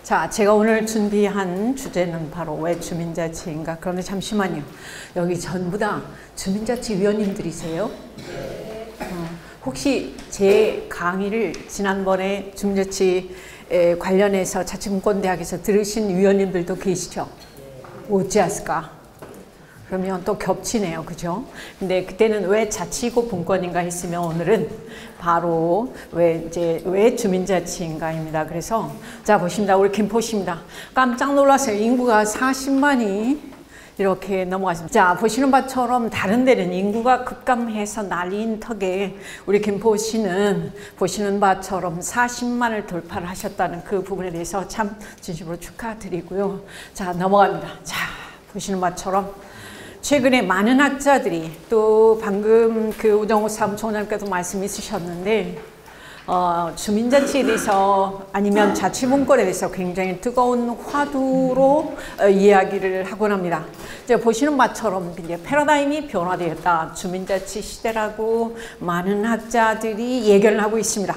자, 제가 오늘 준비한 주제는 바로 왜 주민자치인가? 그런데 잠시만요. 여기 전부 다 주민자치 위원님들이세요? 혹시 제 강의를 지난번에 주민자치 관련해서 자치분권대학에서 들으신 위원님들도 계시죠? 어찌하실까? 그러면 또 겹치네요. 그죠? 근데 그때는 왜 자치고 분권인가 했으면 오늘은 바로 왜 주민자치인가입니다. 그래서 자 보십니다. 우리 김포시입니다. 깜짝 놀랐어요. 인구가 40만이 이렇게 넘어갔습니다. 자 보시는 바처럼 다른 데는 인구가 급감해서 난리인 턱에 우리 김포시는 보시는 바처럼 40만을 돌파를 하셨다는 그 부분에 대해서 참 진심으로 축하드리고요. 자 넘어갑니다. 자 보시는 바처럼 최근에 많은 학자들이 또 방금 그 우정호 사무총장께서 말씀 있으셨는데 주민자치에 대해서 아니면 자치분권에 대해서 굉장히 뜨거운 화두로 이야기를 하곤 합니다. 이제 보시는 바처럼 이제 패러다임이 변화되었다. 주민자치 시대라고 많은 학자들이 예견을 하고 있습니다.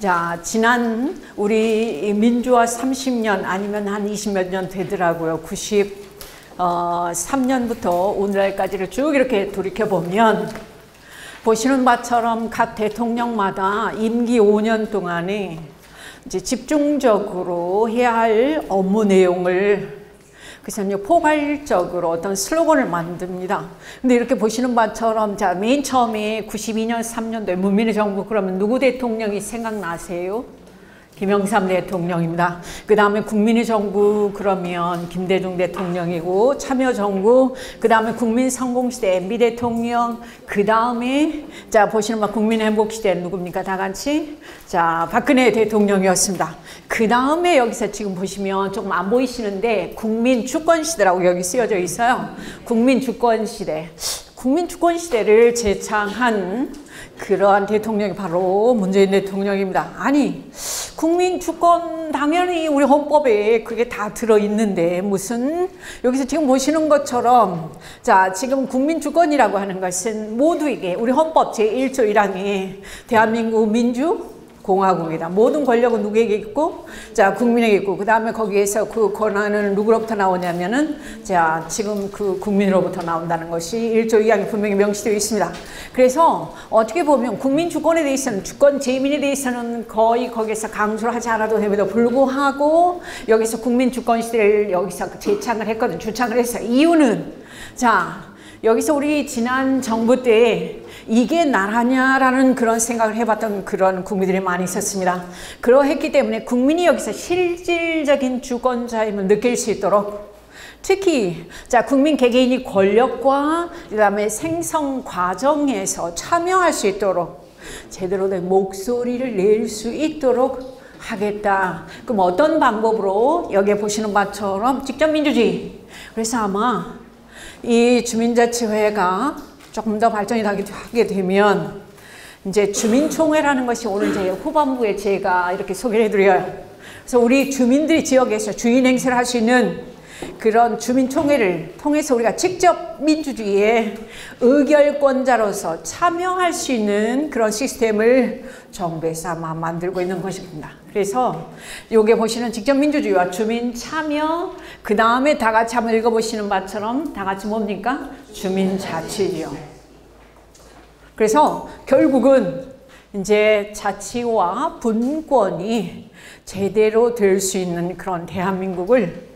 자, 지난 우리 민주화 30년 아니면 한 20몇 년 되더라고요. 93년부터 오늘날까지를 쭉 이렇게 돌이켜보면 보시는 바처럼 각 대통령마다 임기 5년 동안에 이제 집중적으로 해야 할 업무 내용을 그래서 포괄적으로 어떤 슬로건을 만듭니다. 근데 이렇게 보시는 바처럼 자, 맨 처음에 92년 3년도에 문민의 정부 그러면 누구 대통령이 생각나세요? 김영삼 대통령입니다. 그 다음에 국민의 정부 그러면 김대중 대통령이고 참여정부 그 다음에 국민성공시대 MB 대통령 그 다음에 자 보시는 바 국민행복시대 누굽니까 다 같이 자 박근혜 대통령이었습니다. 그 다음에 여기서 지금 보시면 조금 안 보이시는데 국민주권시대라고 여기 쓰여져 있어요. 국민주권시대 국민주권시대를 제창한 그러한 대통령이 바로 문재인 대통령입니다. 아니 국민주권 당연히 우리 헌법에 그게 다 들어있는데 무슨 여기서 지금 보시는 것처럼 자 지금 국민주권이라고 하는 것은 모두에게 우리 헌법 제1조 1항에 대한민국 민주공화국이다. 모든 권력은 누구에게 있고 자 국민에게 있고 그 다음에 거기에서 그 권한은 누구로부터 나오냐면은 자 지금 그 국민으로부터 나온다는 것이 1조 2항에 분명히 명시되어 있습니다. 그래서 어떻게 보면 국민주권에 대해서는 주권 재민에 대해서는 거의 거기서 강조를 하지 않아도 됨에도 불구하고 여기서 국민주권 시대를 여기서 제창을 했거든. 주창을 했어요. 이유는 자 여기서 우리 지난 정부 때 이게 나라냐라는 그런 생각을 해봤던 그런 국민들이 많이 있었습니다. 그러했기 때문에 국민이 여기서 실질적인 주권자임을 느낄 수 있도록 특히 자 국민 개개인이 권력과 그다음에 생성 과정에서 참여할 수 있도록 제대로 된 목소리를 낼 수 있도록 하겠다. 그럼 어떤 방법으로 여기에 보시는 바처럼 직접 민주주의. 그래서 아마 이 주민자치회가 조금 더 발전이 하게 되면 이제 주민총회라는 것이 오늘 제 후반부에 제가 이렇게 소개를 해드려요. 그래서 우리 주민들이 지역에서 주인 행세를 할 수 있는 그런 주민총회를 통해서 우리가 직접 민주주의의 의결권자로서 참여할 수 있는 그런 시스템을 정부에서 아마 만들고 있는 것입니다. 그래서 여기 보시는 직접 민주주의와 주민 참여 그 다음에 다 같이 한번 읽어보시는 바처럼 다 같이 뭡니까? 주민자치죠. 그래서 결국은 이제 자치와 분권이 제대로 될 수 있는 그런 대한민국을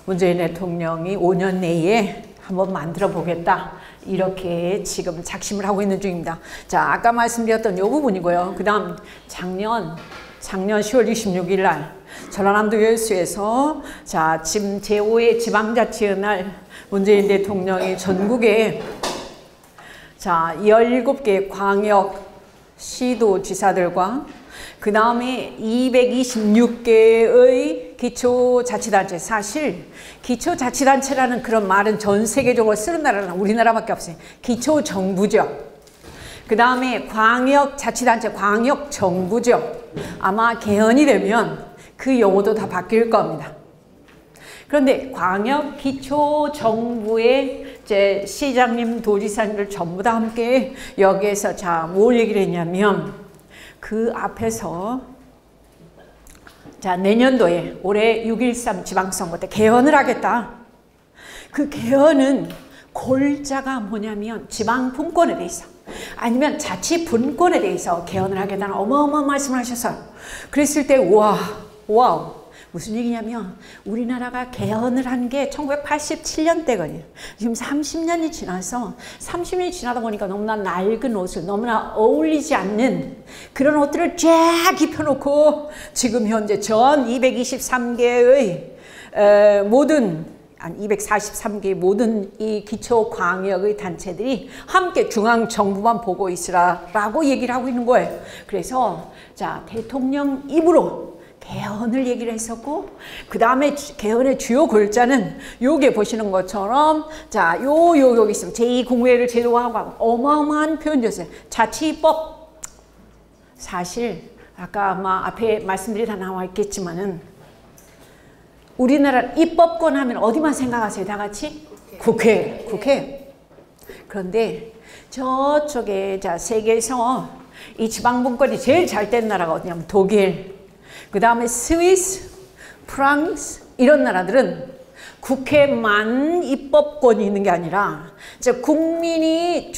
문재인 대통령이 5년 내에 한번 만들어 보겠다. 이렇게 지금 작심을 하고 있는 중입니다. 자, 아까 말씀드렸던 이 부분이고요. 그 다음 작년 10월 26일 날 전라남도 여수에서 자, 지금 제5회 지방자치의 날 문재인 대통령이 전국에 자, 17개 광역 시도지사들과 그 다음에 226개의 기초자치단체 사실 기초자치단체라는 그런 말은 전 세계적으로 쓰는 나라는 우리나라밖에 없어요. 기초정부죠. 그 다음에 광역자치단체 광역정부죠. 아마 개헌이 되면 그 용어도 다 바뀔 겁니다. 그런데 광역 기초정부의 이제 시장님, 도지사님들 전부 다 함께 여기에서 자, 뭘 얘기를 했냐면 그 앞에서 자, 내년도에 올해 6.13 지방선거 때 개헌을 하겠다. 그 개헌은 골자가 뭐냐면 지방 분권에 대해서 아니면 자치 분권에 대해서 개헌을 하겠다는 어마어마한 말씀을 하셨어요. 그랬을 때 와우 무슨 얘기냐면 우리나라가 개헌을 한 게 1987년 때거든요. 지금 30년이 지나서 30년이 지나다 보니까 너무나 낡은 옷을 너무나 어울리지 않는 그런 옷들을 쫙 입혀놓고 지금 현재 전 223개의 모든 243개의 모든 이 기초광역의 단체들이 함께 중앙정부만 보고 있으라라고 얘기를 하고 있는 거예요. 그래서 자, 대통령 입으로 개헌을 얘기를 했었고 그 다음에 개헌의 주요 골자는 요게 보시는 것처럼 자, 여기 있으면 제2국회를 제도화하고 어마어마한 표현이었어요. 자치법. 사실 아까 아마 앞에 말씀들이 다 나와 있겠지만은 우리나라 입법권 하면 어디만 생각하세요? 다 같이? 국회. 그런데 저쪽에 자, 세계에서 이 지방분권이 제일 잘 된 나라가 어디냐면 독일, 그 다음에 스위스, 프랑스 이런 나라들은 국회만 입법권이 있는 게 아니라 국민이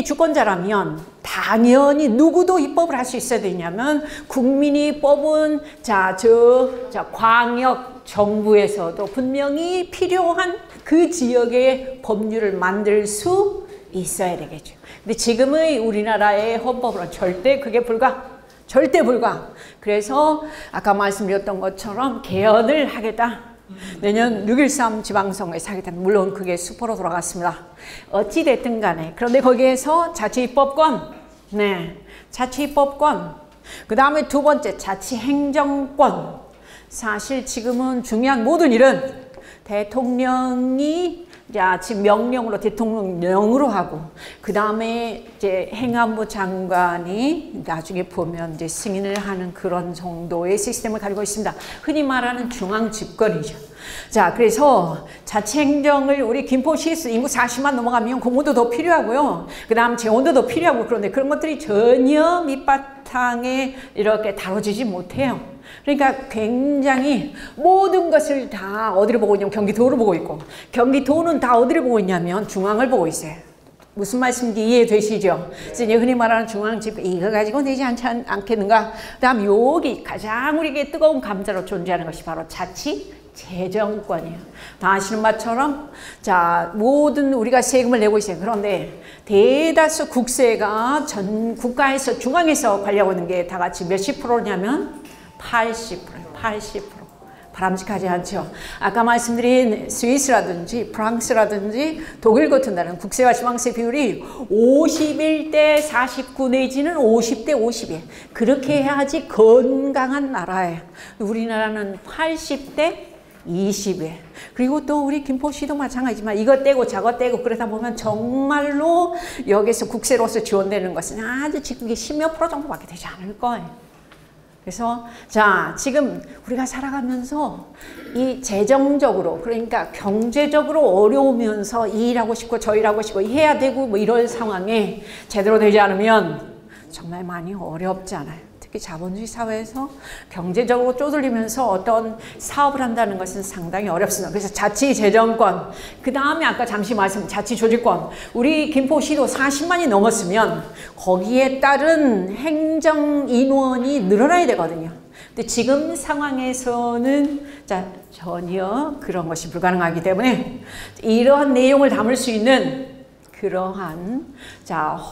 주권자라면 당연히 누구도 입법을 할 수 있어야 되냐면 국민이 뽑은 광역 정부에서도 분명히 필요한 그 지역의 법률을 만들 수 있어야 되겠죠. 근데 지금의 우리나라의 헌법으로는 절대 불가. 그래서 아까 말씀드렸던 것처럼 개헌을 하겠다. 내년 6.13 지방선거에서 하겠다. 물론 그게 수포로 돌아갔습니다. 어찌됐든 간에. 그런데 거기에서 자치입법권, 자치입법권. 그 다음에 두 번째 자치행정권. 사실 지금은 중요한 모든 일은 대통령이 지금 명령으로 대통령령으로 하고 그 다음에 이제 행안부 장관이 나중에 보면 이제 승인을 하는 그런 정도의 시스템을 가지고 있습니다. 흔히 말하는 중앙 집권이죠. 자, 그래서 자치행정을 우리 김포시에서 인구 40만 넘어가면 공무도 더 필요하고요. 그 다음 재원도 더 필요하고 그런데 그런 것들이 전혀 밑바탕에 이렇게 다뤄지지 못해요. 그러니까 굉장히 모든 것을 다 어디를 보고 있냐면 경기도를 보고 있고 경기도는 다 어디를 보고 있냐면 중앙을 보고 있어요. 무슨 말씀인지 이해되시죠? 그래서 이제 흔히 말하는 중앙집 이거 가지고 되지 않겠는가? 그 다음 여기 가장 우리에게 뜨거운 감자로 존재하는 것이 바로 자치재정권이에요. 다 아시는 바처럼 자, 모든 우리가 세금을 내고 있어요. 그런데 대다수 국세가 전 국가에서 중앙에서 관리하고 있는 게 다 같이 몇십 프로냐면 80%. 바람직하지 않죠. 아까 말씀드린 스위스라든지 프랑스라든지 독일 같은 나라는 국세와 지방세 비율이 51대 49 내지는 50대 50이에요. 그렇게 해야지 건강한 나라예요. 우리나라는 80대 20이에요. 그리고 또 우리 김포시도 마찬가지지만 이것 떼고 저것 떼고 그러다 보면 정말로 여기서 국세로서 지원되는 것은 아주 지금 10몇 프로 정도밖에 되지 않을 거예요. 그래서 자, 지금 우리가 살아가면서 이 재정적으로 그러니까 경제적으로 어려우면서 이 일하고 싶고 저 일하고 싶고 해야 되고 뭐 이런 상황에 제대로 되지 않으면 정말 많이 어렵지 않아요. 특히 자본주의 사회에서 경제적으로 쪼들리면서 어떤 사업을 한다는 것은 상당히 어렵습니다. 그래서 자치재정권, 그 다음에 아까 잠시 말씀 자치조직권, 우리 김포시도 40만이 넘었으면 거기에 따른 행정인원이 늘어나야 되거든요. 근데 지금 상황에서는 전혀 그런 것이 불가능하기 때문에 이러한 내용을 담을 수 있는 그러한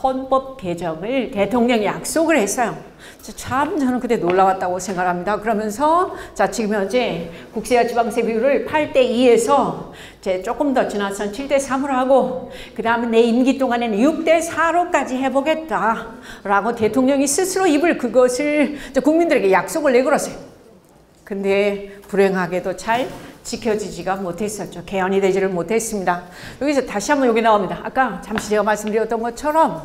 헌법 개정을 대통령이 약속을 했어요. 참 저는 그때 놀라웠다고 생각합니다. 그러면서 지금 현재 국세와 지방세 비율을 8대2에서 조금 더 지나서는 7대3으로 하고 그 다음에 내 임기 동안에는 6대4로까지 해보겠다라고 대통령이 스스로 그것을 국민들에게 약속을 내걸었어요. 근데 불행하게도 잘 지켜지지가 못했었죠. 개헌이 되지를 못했습니다. 여기서 다시 한번 여기 나옵니다. 아까 잠시 제가 말씀드렸던 것처럼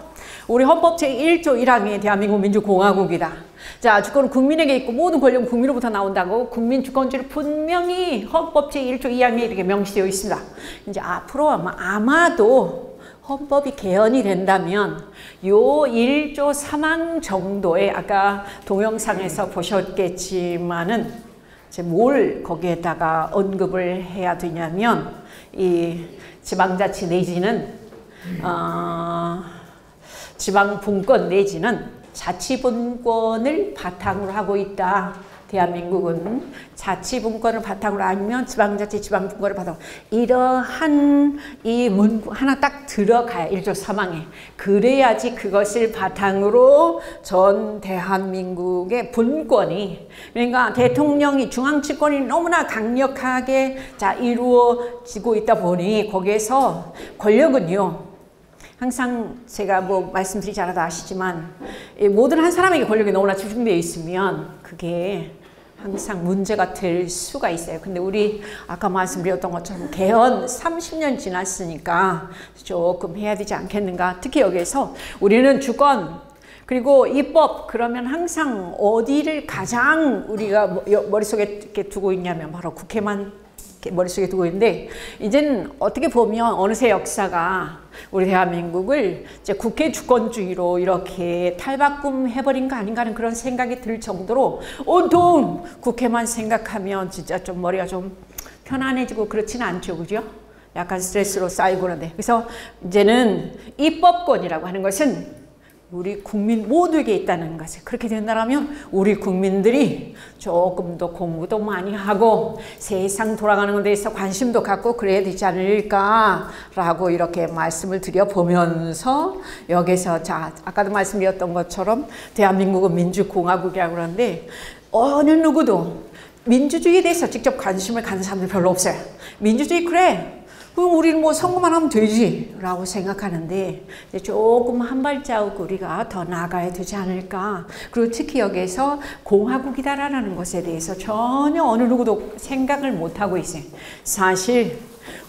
우리 헌법 제1조 1항이 대한민국 민주공화국이다. 자, 주권은 국민에게 있고 모든 권력은 국민으로부터 나온다고 국민 주권주의를 분명히 헌법 제1조 2항에 이렇게 명시되어 있습니다. 이제 앞으로 아마도 헌법이 개헌이 된다면 요 1조 3항 정도의 아까 동영상에서 보셨겠지만은 이제 뭘 거기에다가 언급을 해야 되냐면 이 지방자치 내지는 지방분권 내지는 자치분권을 바탕으로 하고 있다. 대한민국은 자치분권을 바탕으로 아니면 지방자치 지방분권을 바탕으로 이러한 이 문구 하나 딱 들어가야 1조 3항에 그래야지 그것을 바탕으로 전 대한민국의 분권이 그러니까 대통령이 중앙집권이 너무나 강력하게 자 이루어지고 있다 보니 거기에서 권력은요 항상 제가 뭐 말씀드리지 않아도 아시지만 모든 한 사람에게 권력이 너무나 집중되어 있으면 그게 항상 문제가 될 수가 있어요. 근데 우리 아까 말씀드렸던 것처럼 개헌 30년 지났으니까 조금 해야 되지 않겠는가. 특히 여기에서 우리는 주권 그리고 입법 그러면 항상 어디를 가장 우리가 머릿속에 이렇게 두고 있냐면 바로 국회만 머릿속에 두고 있는데 이제는 어떻게 보면 어느새 역사가 우리 대한민국을 이제 국회 주권주의로 이렇게 탈바꿈해버린 거 아닌가 하는 그런 생각이 들 정도로 온통 국회만 생각하면 진짜 좀 머리가 좀 편안해지고 그렇지는 않죠. 그죠? 약간 스트레스로 쌓이고 그런데 그래서 이제는 입법권이라고 하는 것은 우리 국민 모두에게 있다는 것을 그렇게 된다면 우리 국민들이 조금 더 공부도 많이 하고 세상 돌아가는 데에서 관심도 갖고 그래야 되지 않을까라고 이렇게 말씀을 드려보면서 여기서 자 아까도 말씀드렸던 것처럼 대한민국은 민주공화국이라고 그러는데 어느 누구도 민주주의에 대해서 직접 관심을 갖는 사람들 별로 없어요. 민주주의 그래. 그럼 우리는 뭐 선거만 하면 되지 라고 생각하는데 조금 한 발자국 우리가 더 나아가야 되지 않을까. 그리고 특히 여기에서 공화국이다라는 것에 대해서 전혀 어느 누구도 생각을 못하고 있어요. 사실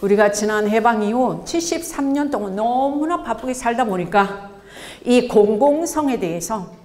우리가 지난 해방 이후 73년 동안 너무나 바쁘게 살다 보니까 이 공공성에 대해서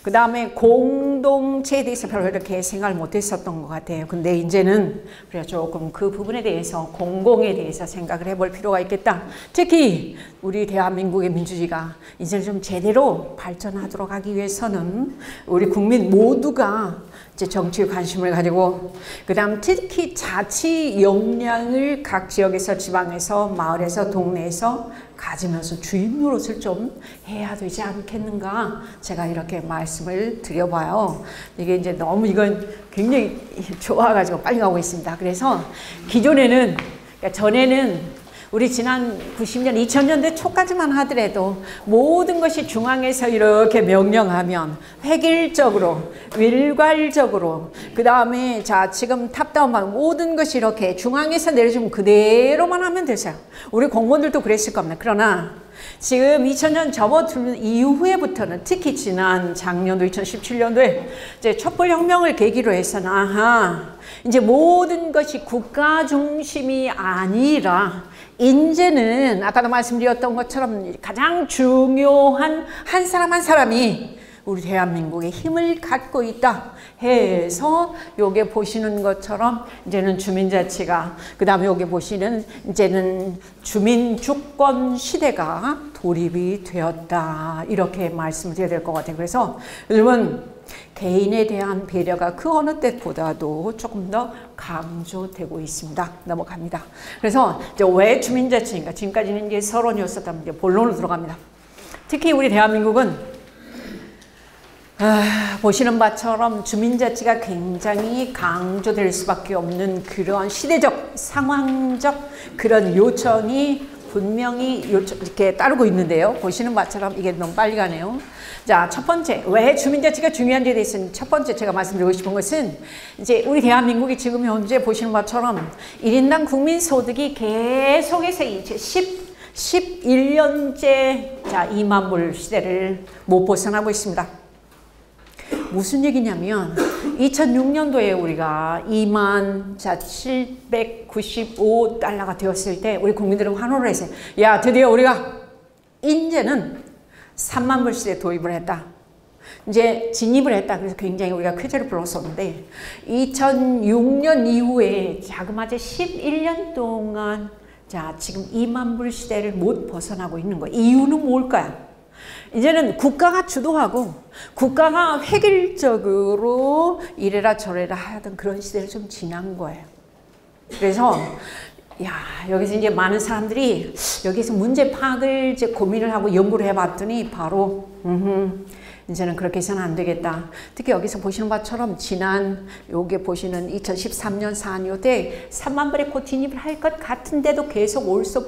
그 다음에 공동체에 대해서 별로 이렇게 생각을 못했었던 것 같아요. 근데 이제는 그래 조금 그 부분에 대해서 공공에 대해서 생각을 해볼 필요가 있겠다. 특히 우리 대한민국의 민주주의가 이제 좀 제대로 발전하도록 하기 위해서는 우리 국민 모두가 이제 정치에 관심을 가지고 그 다음 특히 자치 역량을 각 지역에서 지방에서 마을에서 동네에서 가지면서 주인 노릇을 좀 해야 되지 않겠는가 제가 이렇게 말씀을 드려봐요. 이게 이제 너무 이건 굉장히 좋아가지고 빨리 가고 있습니다. 그래서 기존에는 그러니까 전에는 우리 지난 90년, 2000년대 초까지만 하더라도 모든 것이 중앙에서 이렇게 명령하면 획일적으로, 일괄적으로 그 다음에 자 지금 탑다운만 모든 것이 이렇게 중앙에서 내려주면 그대로만 하면 되세요. 우리 공무원들도 그랬을 겁니다. 그러나 지금 2000년 접어든 이후에부터는 특히 지난 작년도 2017년도에 이제 촛불혁명을 계기로 해서는 아하 이제 모든 것이 국가 중심이 아니라 이제는 아까도 말씀드렸던 것처럼 가장 중요한 한 사람 한 사람이 우리 대한민국에 힘을 갖고 있다 해서 여기 보시는 것처럼 이제는 주민자치가 그 다음에 여기 보시는 이제는 주민주권 시대가 돌입이 되었다 이렇게 말씀을 드려야 될 것 같아요. 그래서 여러분 개인에 대한 배려가 그 어느 때보다도 조금 더 강조되고 있습니다. 넘어갑니다. 그래서 이제 왜 주민자치인가 지금까지는 이제 서론이었었다면 이제 본론으로 들어갑니다. 특히 우리 대한민국은 보시는 바처럼 주민자치가 굉장히 강조될 수밖에 없는 그런 시대적 상황적 그런 요청이 분명히 이렇게 따르고 있는데요. 보시는 바처럼 이게 너무 빨리 가네요. 자, 첫 번째, 왜 주민자치가 중요한지에 대해서는 첫 번째 제가 말씀드리고 싶은 것은 이제 우리 대한민국이 지금 현재 보시는 바처럼 1인당 국민소득이 계속해서 이제 11년째 자, 2만 불 시대를 못 벗어나고 있습니다. 무슨 얘기냐면 2006년도에 우리가 2만 795달러가 되었을 때 우리 국민들은 환호를 했어요. 야 드디어 우리가 이제는 3만 불 시대에 도입을 했다. 이제 진입을 했다. 그래서 굉장히 우리가 쾌재를 불렀었는데 2006년 이후에 자그마치 11년 동안 자, 지금 2만 불 시대를 못 벗어나고 있는 거예요. 이유는 뭘까요? 이제는 국가가 주도하고 국가가 획일적으로 이래라 저래라 하던 그런 시대를 좀 지난 거예요. 그래서 여기서 이제 많은 사람들이 여기서 문제 파악을 이제 고민을 하고 연구를 해봤더니 바로 이제는 그렇게 해서는 안 되겠다. 특히 여기서 보시는 바처럼 지난 요게 보시는 2013년 4년 때 3만 불에 곧 진입을 할 것 같은데도 계속 올속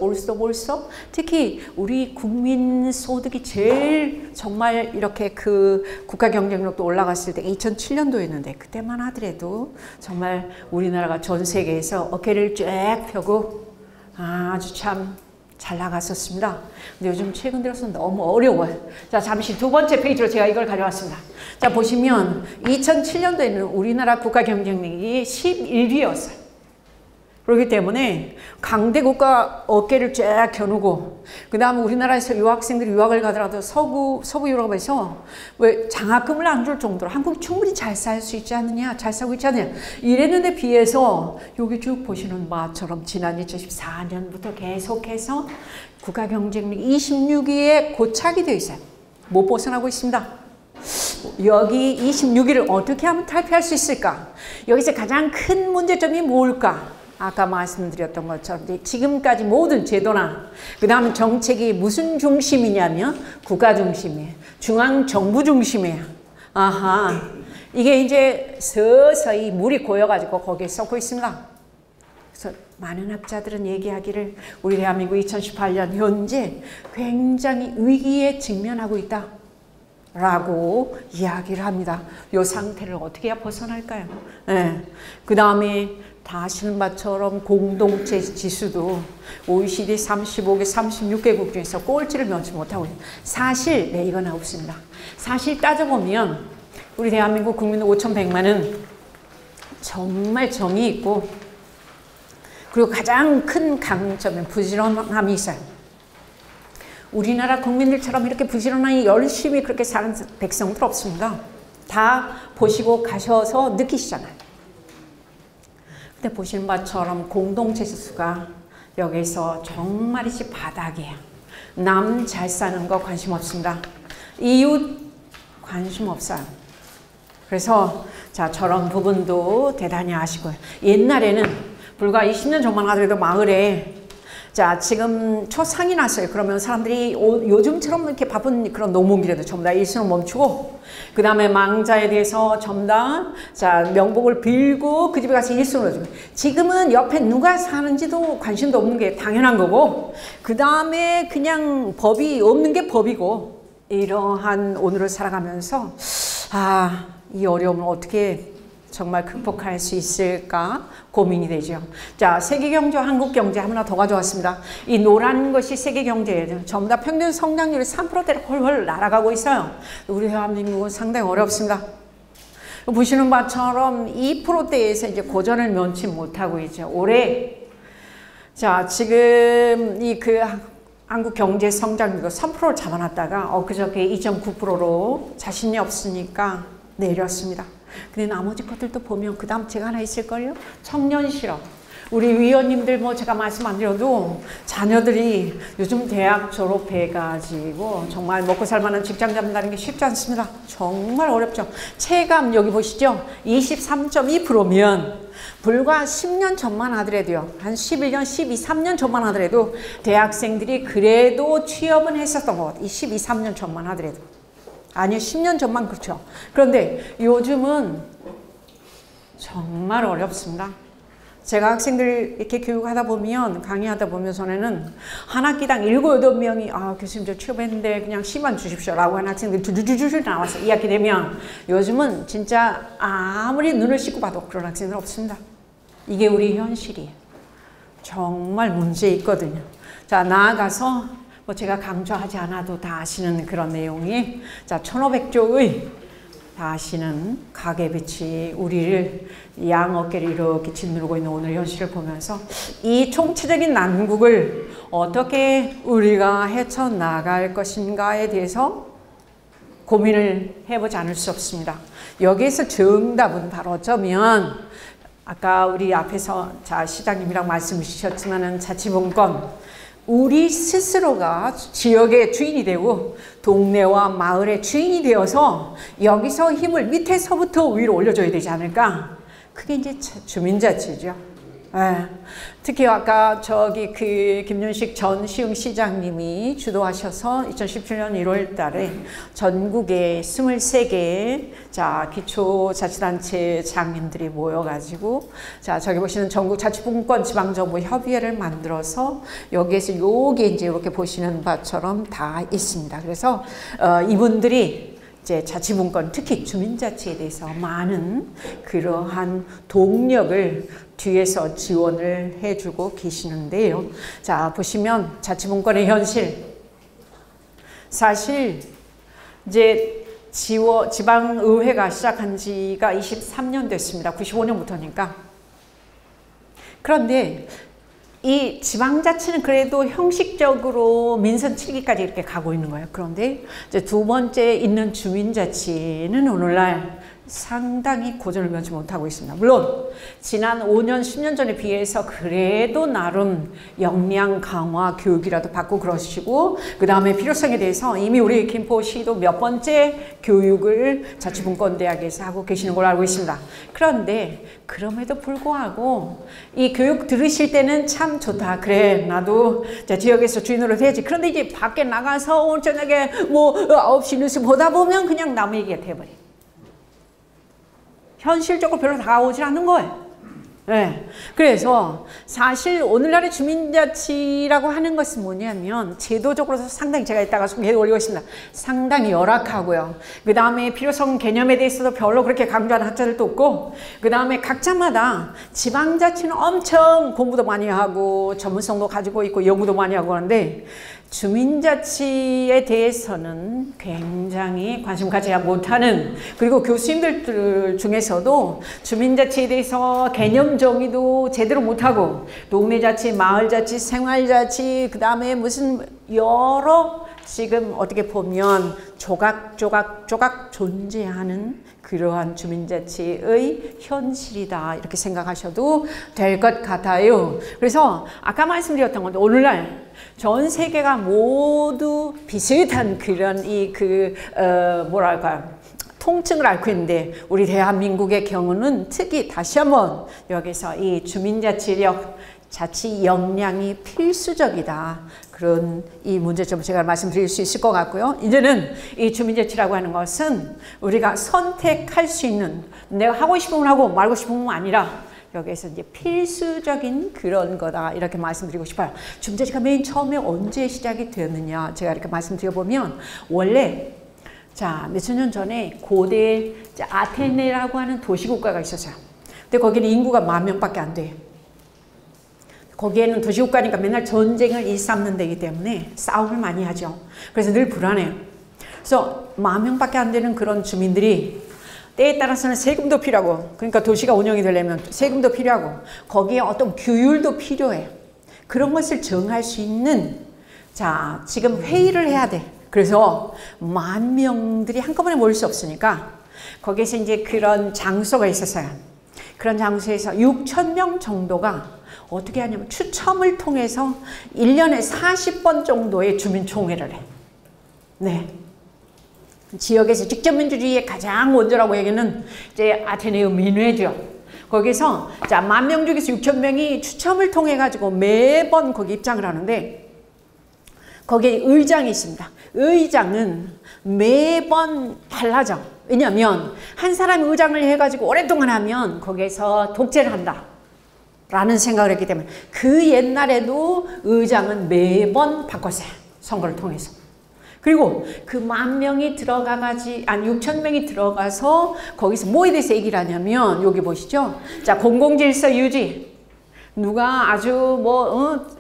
특히 우리 국민 소득이 제일 정말 이렇게 그 국가 경쟁력도 올라갔을 때 2007년도였는데 그때만 하더라도 정말 우리나라가 전 세계에서 어깨를 쫙 펴고 아주 참 잘 나갔었습니다. 근데 요즘 최근 들어서 너무 어려워요. 자, 잠시 두 번째 페이지로 제가 이걸 가져왔습니다. 자, 보시면 2007년도에는 우리나라 국가 경쟁력이 11위였어요. 그렇기 때문에 강대국가 어깨를 쫙 겨누고 그 다음에 우리나라에서 유학생들이 유학을 가더라도 서부 유럽에서 왜 장학금을 안 줄 정도로 한국이 충분히 잘 살 수 있지 않느냐, 잘 살고 있지 않느냐 이랬는데 비해서 여기 쭉 보시는 바처럼 지난 2014년부터 계속해서 국가 경쟁력 26위에 고착이 되어 있어요. 못 벗어나고 있습니다. 여기 26위를 어떻게 하면 탈피할 수 있을까? 여기서 가장 큰 문제점이 뭘까? 아까 말씀드렸던 것처럼 지금까지 모든 제도나 그 다음 정책이 무슨 중심이냐면 국가 중심이에요. 중앙정부 중심이에요. 아하, 이게 이제 서서히 물이 고여가지고 거기에 썩고 있습니다. 그래서 많은 학자들은 얘기하기를 우리 대한민국 2018년 현재 굉장히 위기에 직면하고 있다 라고 이야기를 합니다. 이 상태를 어떻게 해야 벗어날까요? 네. 그 다음에 다 아시는 바처럼 공동체 지수도 OECD 35개, 36개국 중에서 꼴찌를 면치 못하고 있어요. 사실 이건 없습니다. 사실 따져보면 우리 대한민국 국민 5,100만은 정말 정이 있고 그리고 가장 큰 강점은 부지런함이 있어요. 우리나라 국민들처럼 이렇게 부지런하게 열심히 그렇게 사는 백성들 없습니다. 다 보시고 가셔서 느끼시잖아요. 근데 보시는 바처럼 공동체 지수가 여기서 정말이지 바닥이에요. 남 잘 사는 거 관심 없습니다. 이웃 관심 없어요. 그래서 자, 저런 부분도 대단히 아시고요. 옛날에는 불과 20년 전만 하더라도 마을에 자, 지금 초상이 났어요. 그러면 사람들이 요즘처럼 이렇게 바쁜 그런 농문길에도 전부 다 일신을 멈추고 그 다음에 망자에 대해서 전부 다 자, 명복을 빌고 그 집에 가서 일신을 해주고 지금은 옆에 누가 사는지도 관심도 없는 게 당연한 거고 그 다음에 그냥 법이 없는 게 법이고 이러한 오늘을 살아가면서 이 어려움을 어떻게 정말 극복할 수 있을까 고민이 되죠. 자, 세계경제와 한국경제 하나 더 가져왔습니다. 이 노란 것이 세계경제예요. 전부 다 평균 성장률이 3%대로 헐헐 날아가고 있어요. 우리 대한민국은 상당히 어렵습니다. 보시는 바처럼 2%대에서 이제 고전을 면치 못하고 있죠. 올해 자, 지금 한국 경제 성장률도 3%를 잡아놨다가 엊그저께 2.9%로 자신이 없으니까 내렸습니다. 근데 나머지 것들도 보면 그 다음 제가 하나 있을걸요? 청년 실업. 우리 위원님들 제가 말씀 안 드려도 자녀들이 요즘 대학 졸업해가지고 정말 먹고 살만한 직장 잡는다는 게 쉽지 않습니다. 정말 어렵죠. 체감 여기 보시죠. 23.2%면 불과 10년 전만 하더라도요. 한 11년, 12, 3년 전만 하더라도 대학생들이 그래도 취업은 했었던 것 같아요. 이 12, 3년 전만 하더라도. 아니요, 10년 전만 그렇죠. 그런데 요즘은 정말 어렵습니다. 제가 학생들 이렇게 교육하다 보면, 강의하다 보면 전에는 한 학기당 7, 8명이 교수님 저 취업했는데 그냥 시만 주십시오 라고 하는 학생들이 두두두두 나와서 이야기 되면 요즘은 진짜 아무리 눈을 씻고 봐도 그런 학생들 없습니다. 이게 우리 현실이에요. 정말 문제 있거든요. 자, 나아가서 제가 강조하지 않아도 다 아시는 그런 내용이 자, 1500조의 다 아시는 가계부채 우리를 양 어깨를 이렇게 짓누르고 있는 오늘 현실을 보면서 이 총체적인 난국을 어떻게 우리가 헤쳐나갈 것인가에 대해서 고민을 해보지 않을 수 없습니다. 여기에서 정답은 바로 어쩌면 아까 우리 앞에서 시장님이랑 말씀 주셨지만은 자치분권, 우리 스스로가 지역의 주인이 되고 동네와 마을의 주인이 되어서 여기서 힘을 밑에서부터 위로 올려줘야 되지 않을까? 그게 이제 주민자치죠. 네. 특히 아까 김윤식 전 시흥시장님이 주도하셔서 2017년 1월 달에 전국에 23개 기초자치단체 장님들이 모여가지고 저기 보시는 전국 자치분권 지방정부 협의회를 만들어서 여기에서 요게 이제 이렇게 보시는 바처럼 다 있습니다. 그래서 이분들이 이제 자치분권, 특히 주민자치에 대해서 많은 그러한 동력을 뒤에서 지원을 해주고 계시는데요. 자, 보시면 자치분권의 현실. 사실 이제 지방의회가 시작한 지가 23년 됐습니다. 95년부터니까. 그런데 이 지방자치는 그래도 형식적으로 민선 7기까지 이렇게 가고 있는 거예요. 그런데 이제 두 번째 있는 주민자치는 오늘날 상당히 고전을 면치 못하고 있습니다. 물론 지난 5년, 10년 전에 비해서 그래도 나름 역량 강화 교육이라도 받고 그러시고 그 다음에 필요성에 대해서 이미 우리 김포시도 몇 번째 교육을 자치분권대학에서 하고 계시는 걸로 알고 있습니다. 그런데 그럼에도 불구하고 이 교육 들으실 때는 참 좋다. 그래, 나도 지역에서 주인으로 돼야지. 그런데 이제 밖에 나가서 오늘 저녁에 9시 뉴스 보다 보면 그냥 남 얘기가 돼버려. 현실적으로 별로 다가오질 않는 거예요. 네. 그래서 사실 오늘날의 주민자치라고 하는 것은 뭐냐면 제도적으로 상당히 제가 이따가 소개해 올리고 있습니다. 상당히 열악하고요. 그 다음에 필요성 개념에 대해서도 별로 그렇게 강조하는 학자들도 없고 그 다음에 각자마다 지방자치는 엄청 공부도 많이 하고 전문성도 가지고 있고 연구도 많이 하고 하는데 주민자치에 대해서는 굉장히 관심 가지지 못하는 그리고 교수님들 중에서도 주민자치에 대해서 개념 정의도 제대로 못하고 동네자치, 마을자치, 생활자치 그 다음에 무슨 여러 지금 어떻게 보면 조각 존재하는 그러한 주민자치의 현실이다 이렇게 생각하셔도 될 것 같아요. 그래서 아까 말씀드렸던 건데 오늘날 전 세계가 모두 비슷한 그런 통증을 앓고 있는데 우리 대한민국의 경우는 특히 다시 한번 여기서 이 주민자치력, 자치 역량이 필수적이다. 그런 이 문제점을 제가 말씀드릴 수 있을 것 같고요. 이제는 이 주민자치라고 하는 것은 우리가 선택할 수 있는 내가 하고 싶으면 하고 말고 싶으면 아니라 여기에서 이제 필수적인 그런 거다 이렇게 말씀드리고 싶어요. 주민자치가 맨 처음에 언제 시작이 되었느냐 제가 이렇게 말씀드려보면 원래 몇천 년 전에 고대 아테네라고 하는 도시국가가 있었어요. 근데 거기는 인구가 10,000명밖에 안 돼요. 거기에는 도시국가니까 맨날 전쟁을 일삼는 데이기 때문에 싸움을 많이 하죠. 그래서 늘 불안해요. 그래서 10,000명밖에 안 되는 그런 주민들이 때에 따라서는 세금도 필요하고 그러니까 도시가 운영이 되려면 세금도 필요하고 거기에 어떤 규율도 필요해요. 그런 것을 정할 수 있는 지금 회의를 해야 돼. 그래서 10,000명들이 한꺼번에 모일 수 없으니까 거기에서 이제 그런 장소가 있었어요. 그런 장소에서 6,000명 정도가 어떻게 하냐면 추첨을 통해서 1년에 40번 정도의 주민총회를 해. 네. 지역에서 직접민주주의의 가장 원조라고 얘기는 이제 아테네의 민회죠. 거기서 10,000명 중에서 6,000명이 추첨을 통해 가지고 매번 거기 입장을 하는데 거기에 의장이 있습니다. 의장은 매번 달라져. 왜냐하면 한 사람이 의장을 해가지고 오랫동안 하면 거기에서 독재를 한다 라는 생각을 했기 때문에 그 옛날에도 의장은 매번 바꿨어요. 선거를 통해서. 그리고 그 10,000명이 6,000명이 들어가서 거기서 뭐에 대해서 얘기를 하냐면 여기 보시죠. 공공질서 유지. 누가 아주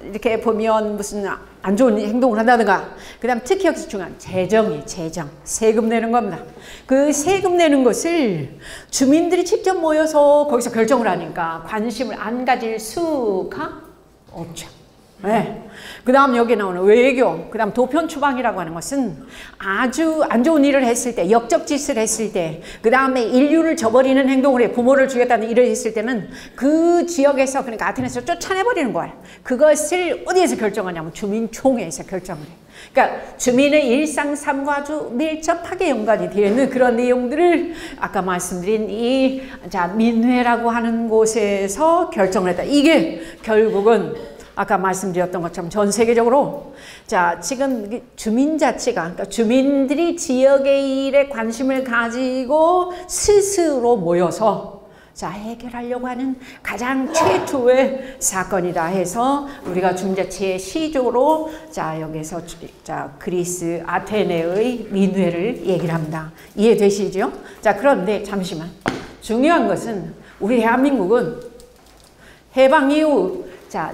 이렇게 보면 무슨 안 좋은 행동을 한다든가 그 다음 특히 여기서 중요한 재정. 세금 내는 겁니다. 그 세금 내는 것을 주민들이 직접 모여서 거기서 결정을 하니까 관심을 안 가질 수가 없죠. 네. 그 다음 여기 나오는 외교, 그 다음 도편 추방이라고 하는 것은 아주 안 좋은 일을 했을 때, 역적짓을 했을 때, 그 다음에 인류를 저버리는 행동을 해, 부모를 죽였다는 일을 했을 때는 그 지역에서, 그러니까 아테네에서 쫓아내버리는 거야. 그것을 어디에서 결정하냐면 주민총회에서 결정을 해. 그러니까 주민의 일상 삶과 아주 밀접하게 연관이 되어 있는 그런 내용들을 아까 말씀드린 이 민회라고 하는 곳에서 결정을 했다. 이게 결국은 아까 말씀드렸던 것처럼 전 세계적으로 지금 주민자치가, 그러니까 주민들이 지역의 일에 관심을 가지고 스스로 모여서 해결하려고 하는 가장 최초의 사건이다 해서 우리가 주민자치의 시조로 여기서 그리스 아테네의 민회를 얘기를 합니다. 이해되시죠? 그런데 잠시만, 중요한 것은 우리 대한민국은 해방 이후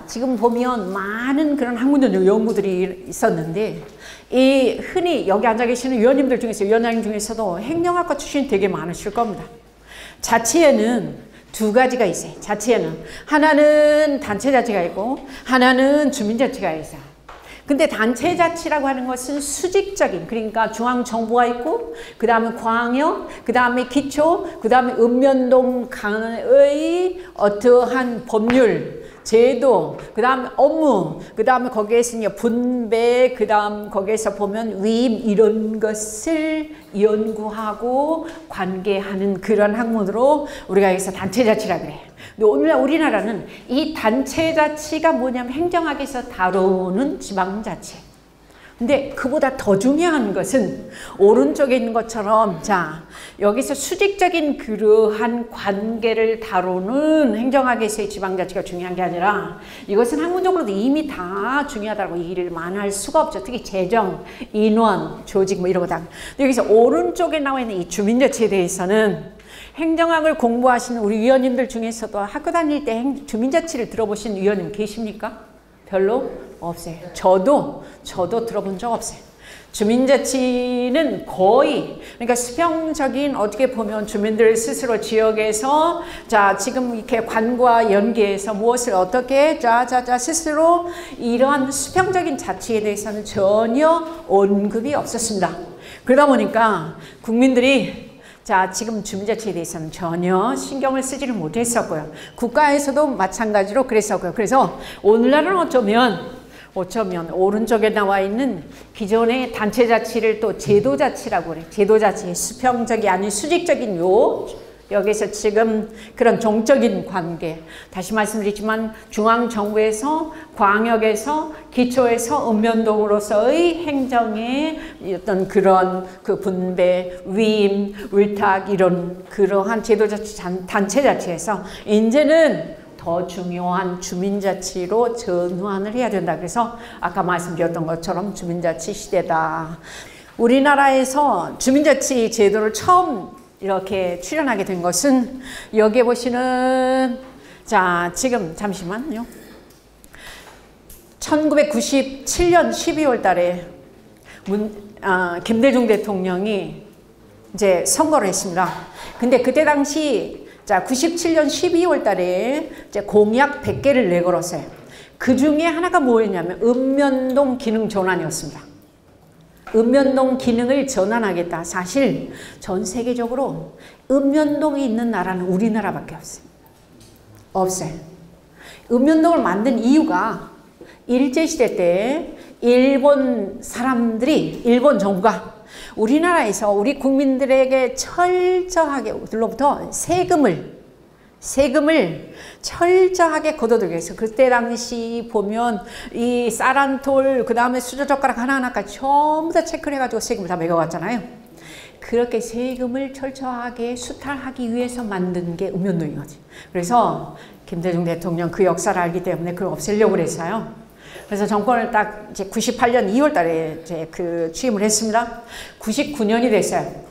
지금 보면 많은 그런 학문들, 연구들이 있었는데, 이 흔히 여기 앉아 계시는 위원님들 중에서, 위원장님 중에서도 행정학과 출신이 되게 많으실 겁니다. 자치에는 두 가지가 있어요. 자치에는 하나는 단체자치가 있고 하나는 주민자치가 있어요. 근데 단체자치라고 하는 것은 수직적인, 그러니까 중앙정부가 있고 그 다음에 광역, 그 다음에 기초, 그 다음에 읍면동 간의 어떠한 법률, 제도, 그 다음에 업무, 그 다음에 거기에서 이제 분배, 그 다음 거기에서 보면 위임, 이런 것을 연구하고 관계하는 그런 학문으로 우리가 여기서 단체자치라 그래요. 근데 오늘날 우리나라는 이 단체자치가 뭐냐면 행정학에서 다루는 지방자치. 근데 그보다 더 중요한 것은 오른쪽에 있는 것처럼 여기서 수직적인 그러한 관계를 다루는 행정학에서의 지방자치가 중요한 게 아니라 이것은 학문적으로도 이미 다 중요하다고 얘기를 만할 수가 없죠. 특히 재정, 인원, 조직 뭐 이런 거 다. 여기서 오른쪽에 나와 있는 이 주민자치에 대해서는 행정학을 공부하시는 우리 위원님들 중에서도 학교 다닐 때 주민자치를 들어보신 위원님 계십니까? 별로 없어요. 저도 들어본 적 없어요. 주민자치는 거의, 그러니까 수평적인, 어떻게 보면 주민들 스스로 지역에서 지금 이렇게 관과 연계해서 무엇을 어떻게 스스로 이러한 수평적인 자치에 대해서는 전혀 언급이 없었습니다. 그러다 보니까 국민들이 지금 주민자치에 대해서는 전혀 신경을 쓰지를 못했었고요. 국가에서도 마찬가지로 그랬었고요. 그래서 오늘날은 어쩌면 오른쪽에 나와 있는 기존의 단체자치를 또 제도자치라고 그래요. 제도자치, 수평적이 아닌 수직적인 여기서 지금 그런 종적인 관계, 다시 말씀드리지만 중앙정부에서, 광역에서, 기초에서, 읍면동으로서의 행정의 어떤 그런 그 분배, 위임, 위탁 이런 그러한 제도자치, 단체자치에서 이제는 더 중요한 주민자치로 전환을 해야 된다. 그래서 아까 말씀드렸던 것처럼 주민자치 시대다. 우리나라에서 주민자치 제도를 처음 이렇게 출연하게 된 것은 여기에 보시는 지금 잠시만요. 1997년 12월 달에 김대중 대통령이 이제 선거를 했습니다. 근데 그때 당시 97년 12월 달에 이제 공약 100개를 내걸었어요. 그 중에 하나가 뭐였냐면 읍면동 기능 전환이었습니다. 읍면동 기능을 전환하겠다. 사실 전 세계적으로 읍면동이 있는 나라는 우리나라밖에 없어요. 읍면동을 만든 이유가 일제시대 때 일본 정부가 우리나라에서 우리 국민들에게 철저하게 들로부터 세금을 철저하게 걷어들기 위해서, 그때 당시 보면 이 쌀한톨, 그 다음에 수저젓가락 하나하나까지 전부 다 체크를 해가지고 세금을 다 매겨왔잖아요. 그렇게 세금을 철저하게 수탈하기 위해서 만든 게 읍면동인 거지. 그래서 김대중 대통령 그 역사를 알기 때문에 그걸 없애려고 그랬어요. 그래서 정권을 딱 이제 98년 2월 달에 이제 취임을 했습니다. 99년이 됐어요.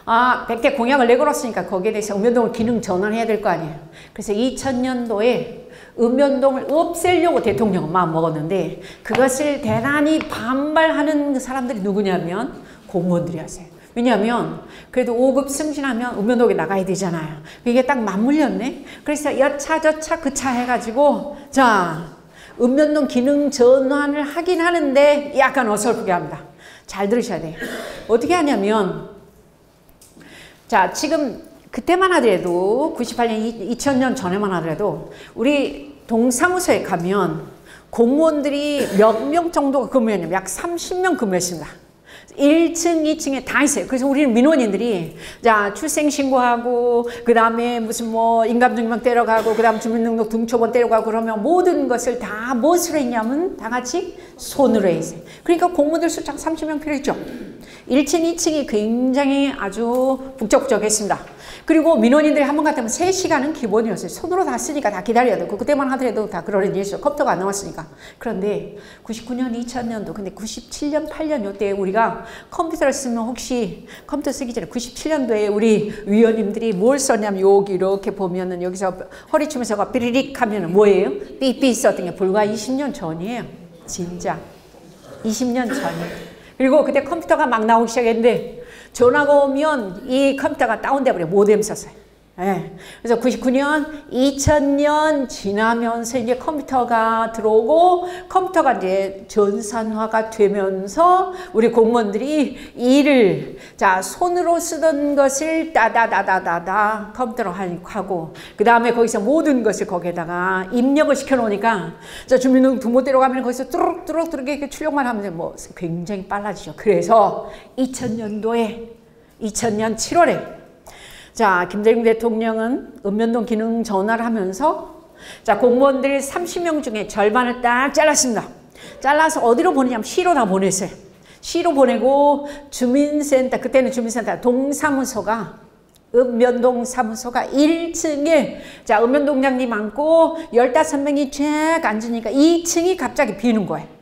100개 공약을 내걸었으니까 거기에 대해서 읍면동을 기능 전환해야 될 거 아니에요. 그래서 2000년도에 읍면동을 없애려고 대통령은 마음 먹었는데 그것을 대단히 반발하는 사람들이 누구냐면 공무원들이었어요. 왜냐하면 그래도 5급 승진하면 읍면동에 나가야 되잖아요. 이게 딱 맞물렸네. 그래서 여차 저차 그 차 해가지고 읍면동 기능 전환을 하긴 하는데 약간 어설프게 합니다. 잘 들으셔야 돼요. 어떻게 하냐면, 자, 지금 그때만 하더라도 98년, 2000년 전에만 하더라도 우리 동사무소에 가면 공무원들이 몇 명 정도가 근무했냐면 약 30명 근무했습니다. 1층, 2층에 다 있어요. 그래서 우리는 민원인들이 자 출생신고하고 그 다음에 무슨 뭐 인감증명 떼러가고 그 다음 주민등록 등초본 떼러가고 그러면 모든 것을 다 무엇으로 했냐면 다 같이 손으로 했어요. 그러니까 공무원들 숫자 30명 필요했죠. 1층, 2층이 굉장히 아주 북적북적했습니다. 그리고 민원인들이 한 번 같으면 3시간은 기본이었어요. 손으로 다 쓰니까 다 기다려야 되고 그때만 하더라도 다 그러는 일이죠. 컴퓨터가 안 나왔으니까. 그런데 99년, 2000년도 근데 97년, 8년 요때 우리가 컴퓨터를 쓰면 혹시 컴퓨터 쓰기 전에 97년도에 우리 위원님들이 뭘 썼냐면 여기 이렇게 보면은 여기서 허리춤에서가 삐리릭 하면은 뭐예요? 삐삐 썼던 게 불과 20년 전이에요. 진짜 20년 전이에요. 그리고 그때 컴퓨터가 막 나오기 시작했는데 전화가 오면 이 컴퓨터가 다운돼 버려. 모뎀 썼어요. 네. 그래서 99년, 2000년 지나면서 이제 컴퓨터가 들어오고 컴퓨터가 이제 전산화가 되면서 우리 공무원들이 일을 자 손으로 쓰던 것을 따다다다다다 컴퓨터로 하고 그 다음에 거기서 모든 것을 거기에다가 입력을 시켜 놓으니까 자 주민등록 등본대로 가면 거기서 뚜룩뚜룩 이렇게 출력만 하면 뭐 굉장히 빨라지죠. 그래서 2000년 7월에 자, 김대중 대통령은 읍면동 기능 전환을 하면서 자, 공무원들 30명 중에 절반을 딱 잘랐습니다. 잘라서 어디로 보내냐면 시로 다 보냈어요. 시로 보내고 주민센터, 그때는 주민센터 동사무소가 읍면동 사무소가 1층에 자, 읍면동장님 앉고 15명이 쫙 앉으니까 2층이 갑자기 비는 거예요.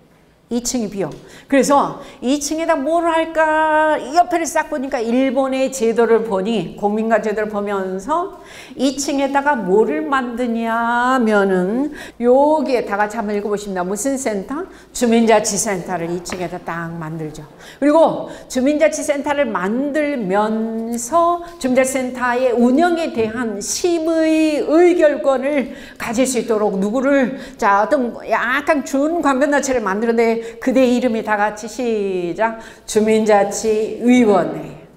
2층이 비어. 그래서 2층에다 뭘 할까 옆에를 싹 보니까 일본의 제도를 보니 공민과 제도를 보면서 2층에다가 뭐를 만드냐면은 여기에 다 같이 한번 읽어보십니다. 무슨 센터? 주민자치센터를 2층에다 딱 만들죠. 그리고 주민자치센터를 만들면서 주민자치센터의 운영에 대한 심의 의결권을 가질 수 있도록 누구를 자 어떤 약간 준관변단체를 만드는데 그대 이름이 다 같이 시작 주민자치위원회.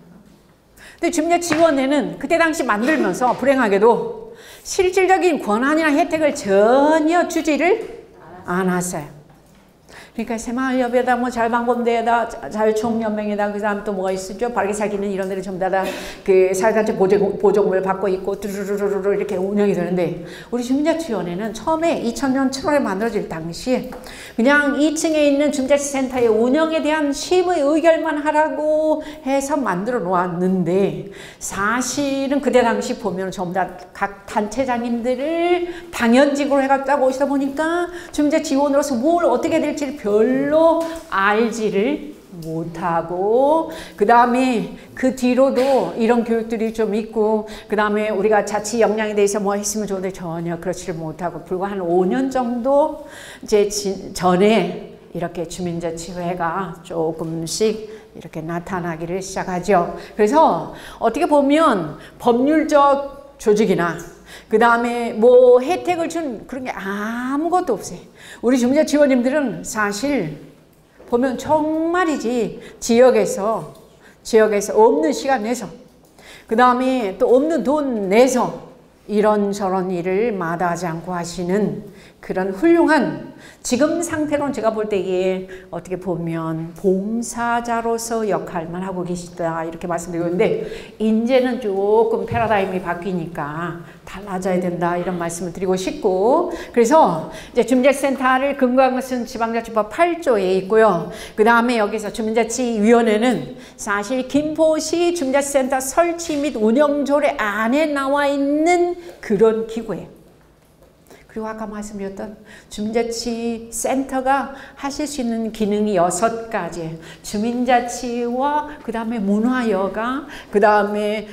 근데 주민자치위원회는 그때 당시 만들면서 불행하게도 실질적인 권한이나 혜택을 전혀 주지를 않았어요. 그러니까 새마을협의회다, 뭐 자유방범대회다, 자유총연맹이다, 그 다음 또 뭐가 있었죠? 바르게 살기는 이런 데를 전부 다 그 사회단체 보조금을 받고 있고 뚜루루루루 이렇게 운영이 되는데 우리 주민자치위원회는 처음에 2000년 7월에 만들어질 당시에 그냥 2층에 있는 주민자치센터의 운영에 대한 심의 의결만 하라고 해서 만들어 놓았는데 사실은 그때 당시 보면 전부 다 각 단체장님들을 당연직으로 해갔다고 오시다 보니까 주민자치위원으로서 뭘 어떻게 될지 별로 알지를 못하고 그 다음에 그 뒤로도 이런 교육들이 좀 있고 그 다음에 우리가 자치 역량에 대해서 뭐 했으면 좋은데 전혀 그렇지를 못하고 불과 한 5년 정도 이제 전에 이렇게 주민자치회가 조금씩 이렇게 나타나기를 시작하죠. 그래서 어떻게 보면 법률적 조직이나 그 다음에 뭐 혜택을 준 그런 게 아무것도 없어요. 우리 주민자치위원님들은 사실 보면 정말이지 지역에서 없는 시간 내서 그 다음에 또 없는 돈 내서 이런저런 일을 마다하지 않고 하시는 그런 훌륭한 지금 상태로는 제가 볼 때에 어떻게 보면 봉사자로서 역할만 하고 계시다 이렇게 말씀드리고 있는데 이제는 조금 패러다임이 바뀌니까 달라져야 된다 이런 말씀을 드리고 싶고 그래서 이제 주민자치센터를 근거한 것은 지방자치법 8조에 있고요. 그 다음에 여기서 주민자치위원회는 사실 김포시 주민자치센터 설치 및 운영조례 안에 나와 있는 그런 기구예요. 그리고 아까 말씀드렸던 주민자치센터가 하실 수 있는 기능이 6가지. 주민자치와 그 다음에 문화여가, 그 다음에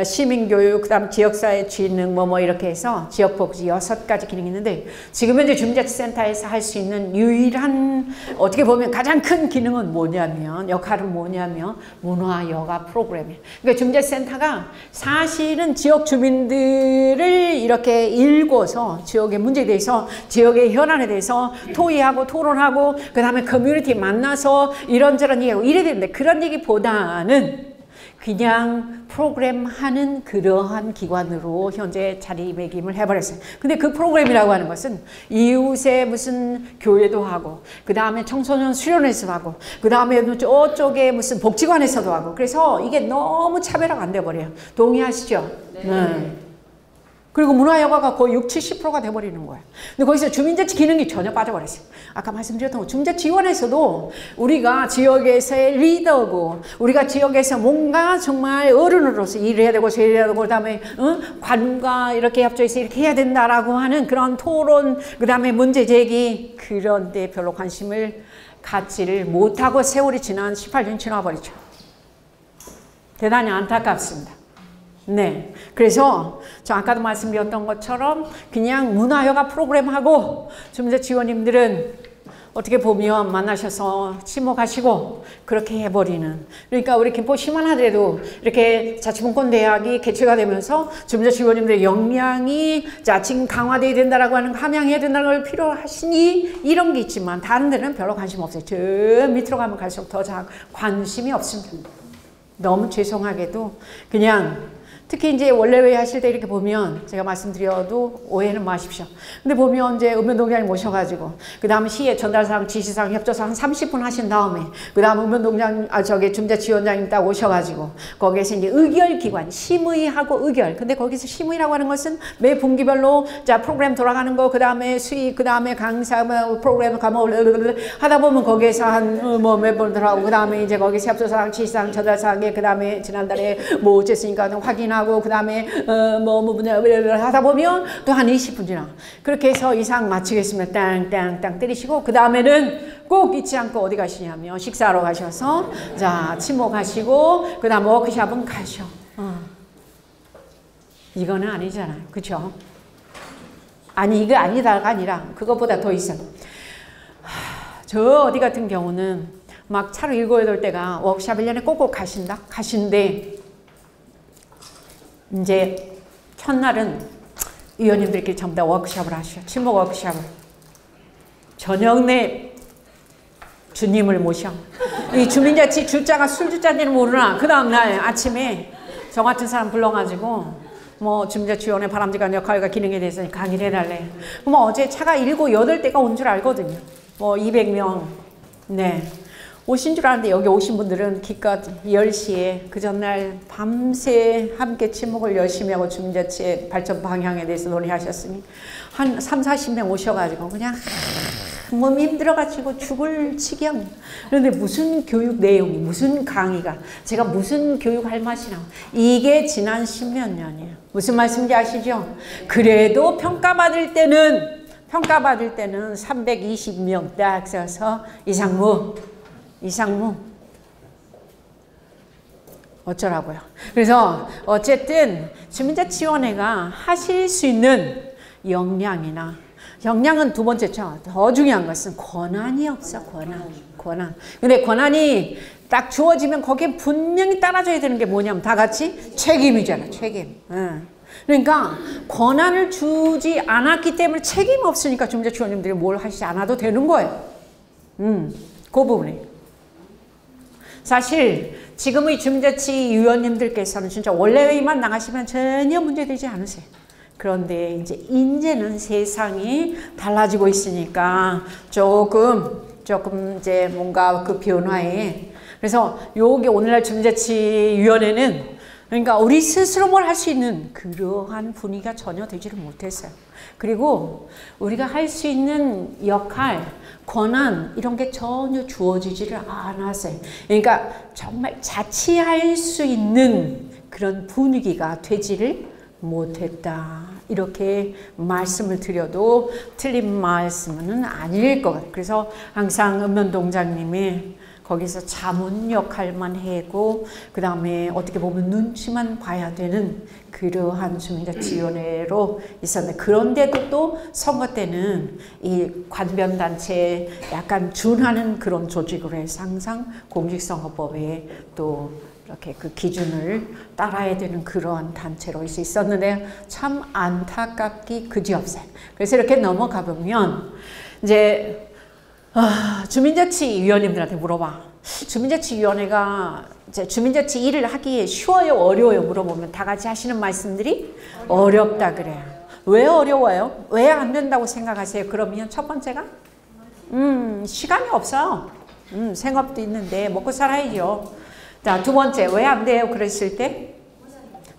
시민교육, 그 다음 지역사회 진흥 뭐 이렇게 해서 지역복지 6가지 기능이 있는데 지금 현재 주민자치센터에서 할 수 있는 유일한 어떻게 보면 가장 큰 기능은 뭐냐면 역할은 뭐냐면 문화여가 프로그램이에요. 그러니까 주민자치센터가 사실은 지역 주민들을 이렇게 읽어서 지역의 문제에 대해서 지역의 현안에 대해서 토의하고 토론하고 그 다음에 커뮤니티 만나서 이런저런 얘기하고 이래야 되는데 그런 얘기보다는 그냥 프로그램 하는 그러한 기관으로 현재 자리매김을 해버렸어요. 근데 그 프로그램이라고 하는 것은 이웃의 무슨 교회도 하고 그 다음에 청소년 수련회에서도 하고 그 다음에 저쪽에 무슨 복지관에서도 하고 그래서 이게 너무 차별화가 안 돼버려요. 동의하시죠? 네. 그리고 문화여가가 거의 60~70%가 돼버리는 거예요. 근데 거기서 주민자치 기능이 전혀 빠져버렸어요. 아까 말씀드렸던 주민자치 지원에서도 우리가 지역에서의 리더고 우리가 지역에서 뭔가 정말 어른으로서 일을 해야 되고 세일해야 되고 그 다음에 관과 이렇게 협조해서 이렇게 해야 된다라고 하는 그런 토론 그 다음에 문제 제기 그런 데 별로 관심을 갖지를 못하고 세월이 지난 18년 지나버리죠. 대단히 안타깝습니다. 네. 그래서 저 아까도 말씀드렸던 것처럼 그냥 문화여가 프로그램하고 주민자 지원님들은 어떻게 보면 만나셔서 친목하시고 그렇게 해버리는 그러니까 우리 김포시만 하더라도 이렇게 자치분권대학이 개최가 되면서 주민자 지원님들의 역량이 자 지금 강화돼야 된다라고 하는 함양해야 된다는 걸 필요하시니 이런 게 있지만 다른 데는 별로 관심 없어요. 저 밑으로 가면 갈수록 더 관심이 없습니다. 너무 죄송하게도 그냥 특히 이제 원래회 하실 때 이렇게 보면 제가 말씀드려도 오해는 마십시오. 근데 보면 이제 읍면동장님 모셔가지고 그 다음에 시의 전달사항, 지시사항, 협조사항 30분 하신 다음에 그 다음 읍면동장 주민자치위원장님 딱 오셔가지고 거기에서 이제 의결기관, 심의하고 의결. 근데 거기서 심의라고 하는 것은 매 분기별로 자 프로그램 돌아가는 거, 그 다음에 수익, 그 다음에 강사 프로그램 과목 하다 보면 거기에서 한 뭐 몇 번 들어가고 그 다음에 이제 거기서 협조사항, 지시사항, 전달사항에 그 다음에 지난달에 뭐 어쨌으니까 확인하고 그 다음에 뭐 하다 보면 또 한 20분 지나 그렇게 해서 이상 마치겠습니다. 땅땅땅 때리시고 그 다음에는 꼭 잊지 않고 어디 가시냐면 식사하러 가셔서 자 친목하시고 그 다음 워크숍은 가셔. 이거는 아니잖아요. 그렇죠? 아니 이거 아니다가 아니라 그것보다 더 있어. 저 어디 같은 경우는 막 차로 7, 8대가 워크숍 1년에 꼭꼭 가신데 이제 첫날은 위원님들끼리 전부 다 워크숍을 하셔. 친목 워크숍을. 저녁 내 주님을 모셔. 이 주민자치 주자가 술주자인지는 모르나 그 다음날 아침에 저 같은 사람 불러가지고 뭐 주민자치위원회 바람직한 역할과 기능에 대해서 강의를 해달래. 그럼 어제 차가 7, 8대가 온 줄 알거든요. 뭐 200명. 네. 오신 줄 아는데 여기 오신 분들은 기껏 10시에 그 전날 밤새 함께 친목을 열심히 하고 주민자치의 발전 방향에 대해서 논의하셨으니 한 3, 40명 오셔가지고 그냥 몸이 힘들어가지고 죽을 지경. 그런데 무슨 교육 내용이 무슨 강의가 제가 무슨 교육할 맛이나 이게 지난 10몇 년이에요. 무슨 말씀인지 아시죠? 그래도 평가받을 때는 320명 딱 써서 이상무 어쩌라고요. 그래서 어쨌든 주민자치위원회가 하실 수 있는 역량은 두 번째죠. 더 중요한 것은 권한이 없어. 권한. 근데 권한이 딱 주어지면 거기에 분명히 따라줘야 되는 게 뭐냐면 다 같이 책임이잖아. 책임. 그러니까 권한을 주지 않았기 때문에 책임 없으니까 주민자치위원님들이 뭘 하시지 않아도 되는 거예요. 그 부분이. 사실 지금의 주민자치위원님들께서는 진짜 원래회의만 나가시면 전혀 문제되지 않으세요. 그런데 이제는 세상이 달라지고 있으니까 조금 이제 뭔가 그 변화에 그래서 요게 오늘날 주민자치위원회는 그러니까 우리 스스로 뭘 할 수 있는 그러한 분위기가 전혀 되지를 못했어요. 그리고 우리가 할 수 있는 역할, 권한 이런 게 전혀 주어지지를 않았어요. 그러니까 정말 자치할 수 있는 그런 분위기가 되지를 못했다. 이렇게 말씀을 드려도 틀린 말씀은 아닐 것 같아요. 그래서 항상 읍면동장님이 거기서 자문 역할만 하고 그 다음에 어떻게 보면 눈치만 봐야 되는 그러한 주민자치위원회로 있었는데 그런데도 또 선거 때는 이 관변단체에 약간 준하는 그런 조직으로 해서 항상 공직선거법에 또 이렇게 그 기준을 따라야 되는 그러한 단체로 있었는데 참 안타깝기 그지없어요. 그래서 이렇게 넘어가 보면 이제 주민자치위원님들한테 물어봐. 주민자치위원회가 이제 주민자치 일을 하기에 쉬워요, 어려워요 물어보면 다 같이 하시는 말씀들이 어렵다 그래요. 왜 어려워요? 왜 안 된다고 생각하세요? 그러면 첫 번째가 시간이 없어요. 생업도 있는데 먹고 살아야죠. 자, 두 번째 왜 안 돼요? 그랬을 때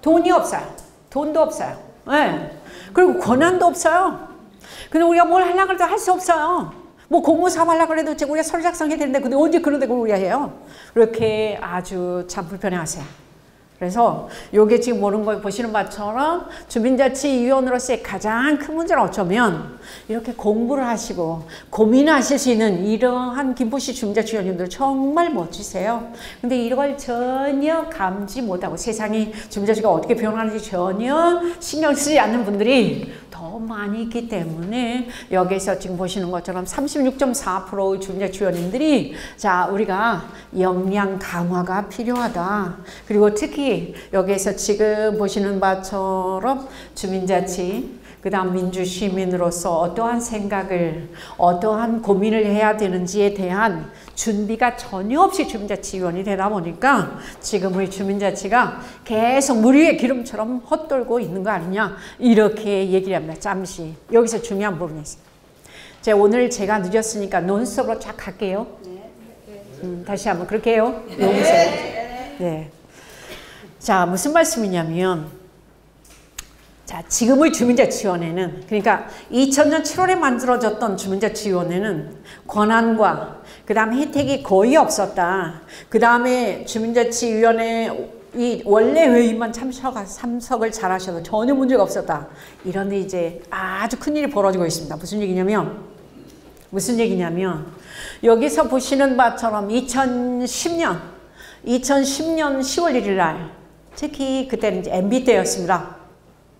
돈이 없어요. 돈도 없어요. 네. 그리고 권한도 없어요. 근데 우리가 뭘 하려고 해도 할 수 없어요. 뭐 공무사업 하려고 해도 우리가 서류 작성해야 되는데 근데 언제 그런 데 우리가 해요? 이렇게 아주 참 불편해하세요. 그래서 요게 지금 모르는 거 보시는 바처럼 주민자치위원으로서의 가장 큰 문제는 어쩌면 이렇게 공부를 하시고 고민하실 수 있는 이러한 김포시 주민자치위원님들 정말 멋지세요. 근데 이걸 전혀 감지 못하고 세상이 주민자치가 어떻게 변하는지 전혀 신경 쓰지 않는 분들이 더 많이 있기 때문에 여기서 지금 보시는 것처럼 36.4%의 주민자치위원님들이 자 우리가 역량 강화가 필요하다. 그리고 특히 여기에서 지금 보시는 바처럼 주민자치 그 다음 민주시민으로서 어떠한 생각을 어떠한 고민을 해야 되는지에 대한 준비가 전혀 없이 주민자치위원이 되다 보니까 지금 우리 주민자치가 계속 물 위에 기름처럼 헛돌고 있는 거 아니냐 이렇게 얘기를 합니다. 잠시 여기서 중요한 부분이 있습니다. 자, 오늘 제가 늦었으니까 논스톱으로 쫙 갈게요. 다시 한번 그렇게 해요. 네. 자, 무슨 말씀이냐면 자, 지금의 주민자치위원회는 그러니까 2000년 7월에 만들어졌던 주민자치위원회는 권한과 그 다음 혜택이 거의 없었다. 그 다음에 주민자치위원회 이 원래 회의만 참석을 잘 하셔도 전혀 문제가 없었다. 이런데 이제 아주 큰일이 벌어지고 있습니다. 무슨 얘기냐면 여기서 보시는 바처럼 2010년 10월 1일 날 특히 그때는 이제 MB 때였습니다.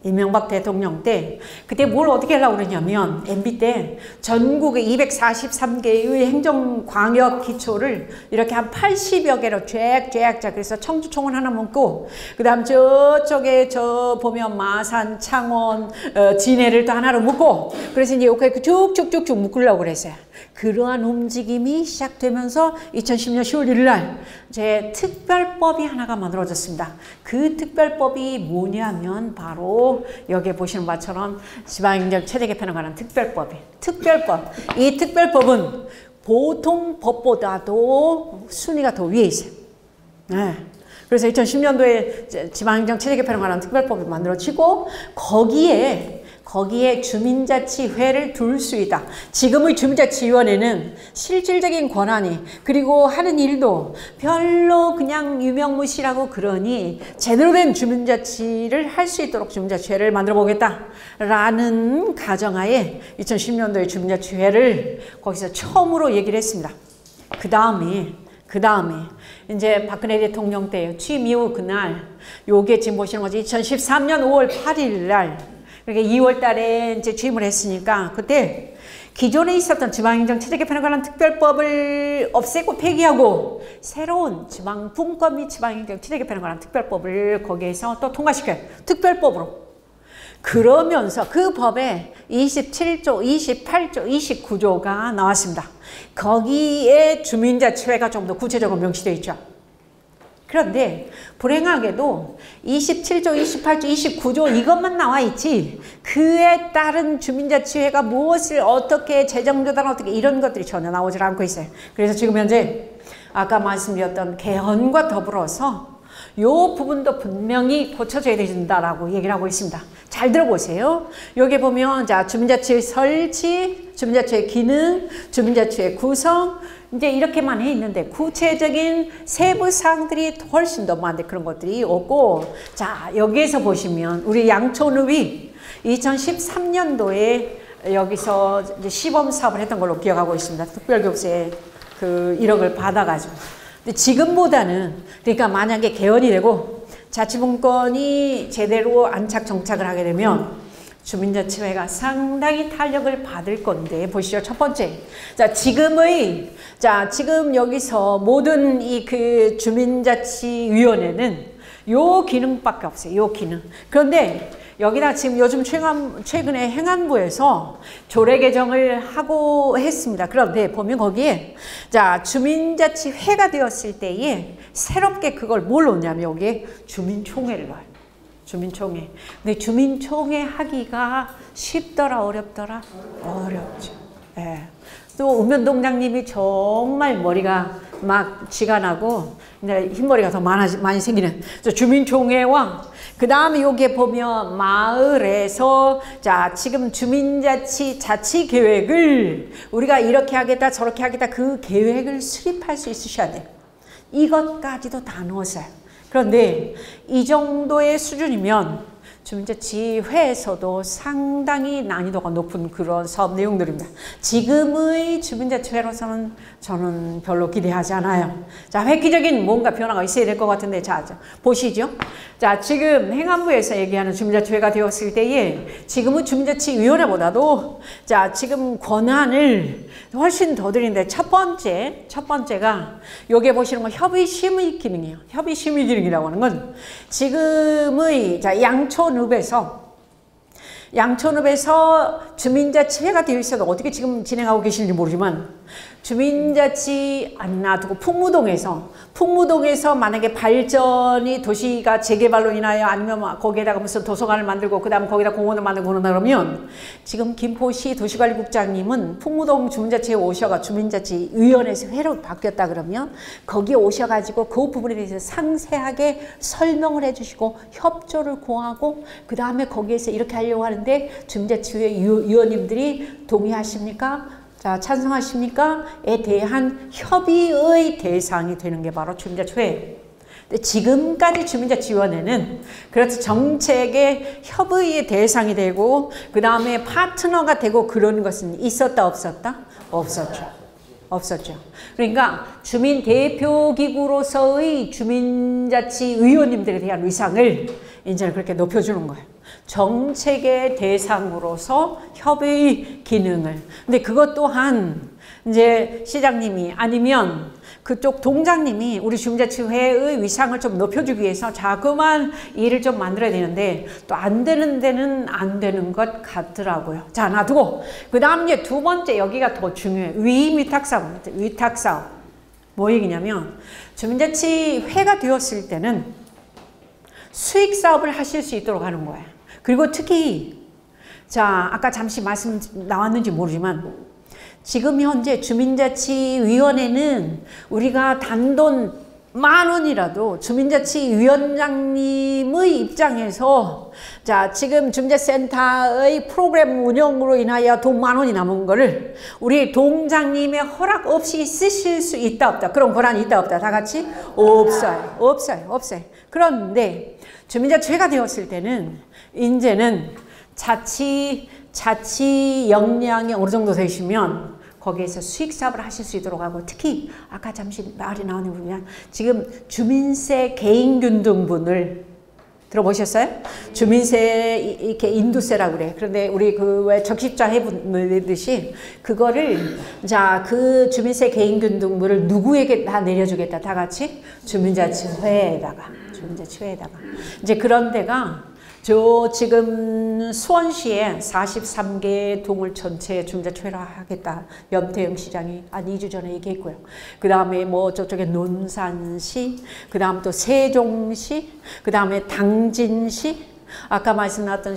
이명박 대통령 때 그때 뭘 어떻게 하려고 그러냐면 MB 때 전국의 243개의 행정광역 기초를 이렇게 한 80여 개로 쫙쫙쫙 그래서 청주총은 하나 묶고 그 다음 저쪽에 저 보면 마산, 창원, 진해를 또 하나로 묶고 그래서 이제 이렇게 쭉쭉쭉쭉 묶으려고 그랬어요. 그러한 움직임이 시작되면서 2010년 10월 1일 날 제 특별법이 하나가 만들어졌습니다. 그 특별법이 뭐냐면 바로 여기 보시는 바처럼 지방행정 체제 개편에 관한 특별법이에요. 이 특별법은 보통 법보다도 순위가 더 위에 있어요. 네. 그래서 2010년도에 지방행정 체제 개편에 관한 특별법이 만들어지고 거기에 주민자치회를 둘 수 있다. 지금의 주민자치위원회는 실질적인 권한이 그리고 하는 일도 별로 그냥 유명무실하고 그러니 제대로 된 주민자치를 할 수 있도록 주민자치회를 만들어 보겠다라는 가정하에 2010년도에 주민자치회를 거기서 처음으로 얘기를 했습니다. 그 다음에 이제 박근혜 대통령 때 취임 이후 그날 요게 지금 보시는 거지 2013년 5월 8일 날 그러니까 2월 달에 이제 취임을 했으니까 그때 기존에 있었던 지방행정 체제 개편에 관한 특별법을 없애고 폐기하고 새로운 지방분권 및 지방행정 체제 개편에 관한 특별법을 거기에서 또 통과시켜요. 특별법으로. 그러면서 그 법에 27조, 28조, 29조가 나왔습니다. 거기에 주민자치회가 좀 더 구체적으로 명시되어 있죠. 그런데 불행하게도 27조, 28조, 29조 이것만 나와 있지 그에 따른 주민자치회가 무엇을 어떻게 재정조달 어떻게 이런 것들이 전혀 나오질 않고 있어요. 그래서 지금 현재 아까 말씀드렸던 개헌과 더불어서 이 부분도 분명히 고쳐져야 된다라고 얘기를 하고 있습니다. 잘 들어보세요. 여기 보면 자 주민자치회 설치, 주민자치회 기능, 주민자치회 구성 이제 이렇게만 해 있는데 구체적인 세부 사항들이 훨씬 더 많은데 그런 것들이 없고 자 여기에서 보시면 우리 양촌읍이 2013년도에 여기서 이제 시범 사업을 했던 걸로 기억하고 있습니다. 특별교육세 그 1억을 받아가지고. 근데 지금보다는 그러니까 만약에 개헌이 되고 자치분권이 제대로 안착 정착을 하게 되면 주민자치회가 상당히 탄력을 받을 건데 보시죠. 첫 번째. 자, 지금 여기서 모든 이 그 주민자치위원회는 요 기능밖에 없어요. 요 기능. 그런데 여기다 지금 요즘 최근에 행안부에서 조례 개정을 하고 했습니다. 그런데 보면 거기에 자, 주민자치회가 되었을 때에 새롭게 그걸 뭘 넣냐면 여기에 주민총회를 넣어요. 주민총회. 근데 주민총회 하기가 쉽더라, 어렵더라? 어렵죠. 예. 또 읍면동장님이 정말 머리가 막 쥐가 나고 이제 흰머리가 더 많이 생기는 주민총회와 그 다음에 여기에 보면 마을에서 자, 지금 주민자치 자치 계획을 우리가 이렇게 하겠다 저렇게 하겠다 그 계획을 수립할 수 있으셔야 돼요. 이것까지도 다 넣었어요. 그런데 이 정도의 수준이면 주민자치회에서도 상당히 난이도가 높은 그런 사업 내용들입니다. 지금의 주민자치회로서는 저는 별로 기대하지 않아요. 자, 획기적인 뭔가 변화가 있어야 될 것 같은데, 자, 보시죠. 자, 지금 행안부에서 얘기하는 주민자치회가 되었을 때에 지금은 주민자치위원회보다도 자, 지금 권한을 훨씬 더 드리는데 첫 번째가 여기에 보시는 건 협의심의 기능이에요. 협의심의 기능이라고 하는 건 지금의 자, 양촌읍에서 주민자치회가 되어 있어도 어떻게 지금 진행하고 계시는지 모르지만 주민자치 안 놔두고 풍무동에서 만약에 발전이 도시가 재개발로 인하여 아니면 거기에다가 무슨 도서관을 만들고 그 다음 거기다 공원을 만들고 그런다 그러면 지금 김포시 도시관리국장님은 풍무동 주민자치회에 오셔가 주민자치위원회에서 회로 바뀌었다 그러면 거기에 오셔가지고 그 부분에 대해서 상세하게 설명을 해주시고 협조를 구하고 그 다음에 거기에서 이렇게 하려고 하는데 주민자치회 위원님들이 동의하십니까? 자, 찬성하십니까? 에 대한 협의의 대상이 되는 게 바로 주민자치회. 근데 지금까지 주민자치위원회는 그래서 정책의 협의의 대상이 되고 그 다음에 파트너가 되고 그런 것은 있었다 없었다? 없었죠. 그러니까 주민대표기구로서의 주민자치위원님들에 대한 위상을 이제는 그렇게 높여주는 거예요. 정책의 대상으로서 협의 기능을. 근데 그것 또한 이제 시장님이 아니면 그쪽 동장님이 우리 주민자치회의 위상을 좀 높여주기 위해서 자그마한 일을 좀 만들어야 되는데 또 안 되는 데는 안 되는 것 같더라고요. 자, 놔두고 그 다음 이제 두 번째 여기가 더 중요해요. 위탁사업. 뭐 얘기냐면 주민자치회가 되었을 때는 수익사업을 하실 수 있도록 하는 거예요. 그리고 특히 자, 아까 잠시 말씀 나왔는지 모르지만 지금 현재 주민자치위원회는 우리가 단돈 10,000원이라도 주민자치위원장님의 입장에서 자, 지금 주민자치센터의 프로그램 운영으로 인하여 돈 10,000원이 남은 거를 우리 동장님의 허락 없이 쓰실 수 있다 없다. 그런 권한이 있다 없다. 다 같이? 없어요. 그런데 주민자치회가 되었을 때는 이제는 자치 역량이 어느 정도 되시면 거기에서 수익사업을 하실 수 있도록 하고 특히 아까 잠시 말이 나오는 부분이 지금 주민세 개인균등분을 들어보셨어요? 주민세 이렇게 인두세라고 그래. 그런데 우리 그 왜 적십자 해보듯이 그거를 자, 그 주민세 개인균등분을 누구에게 다 내려주겠다. 다 같이 주민자치회에다가 이제 그런 데가 저 지금 수원시에 43개 동을 전체 주민자치회로 하겠다. 염태영 시장이 한 2주 전에 얘기했고요. 그 다음에 뭐 저쪽에 논산시, 그 다음 또 세종시, 그 다음에 당진시, 아까 말씀 나왔던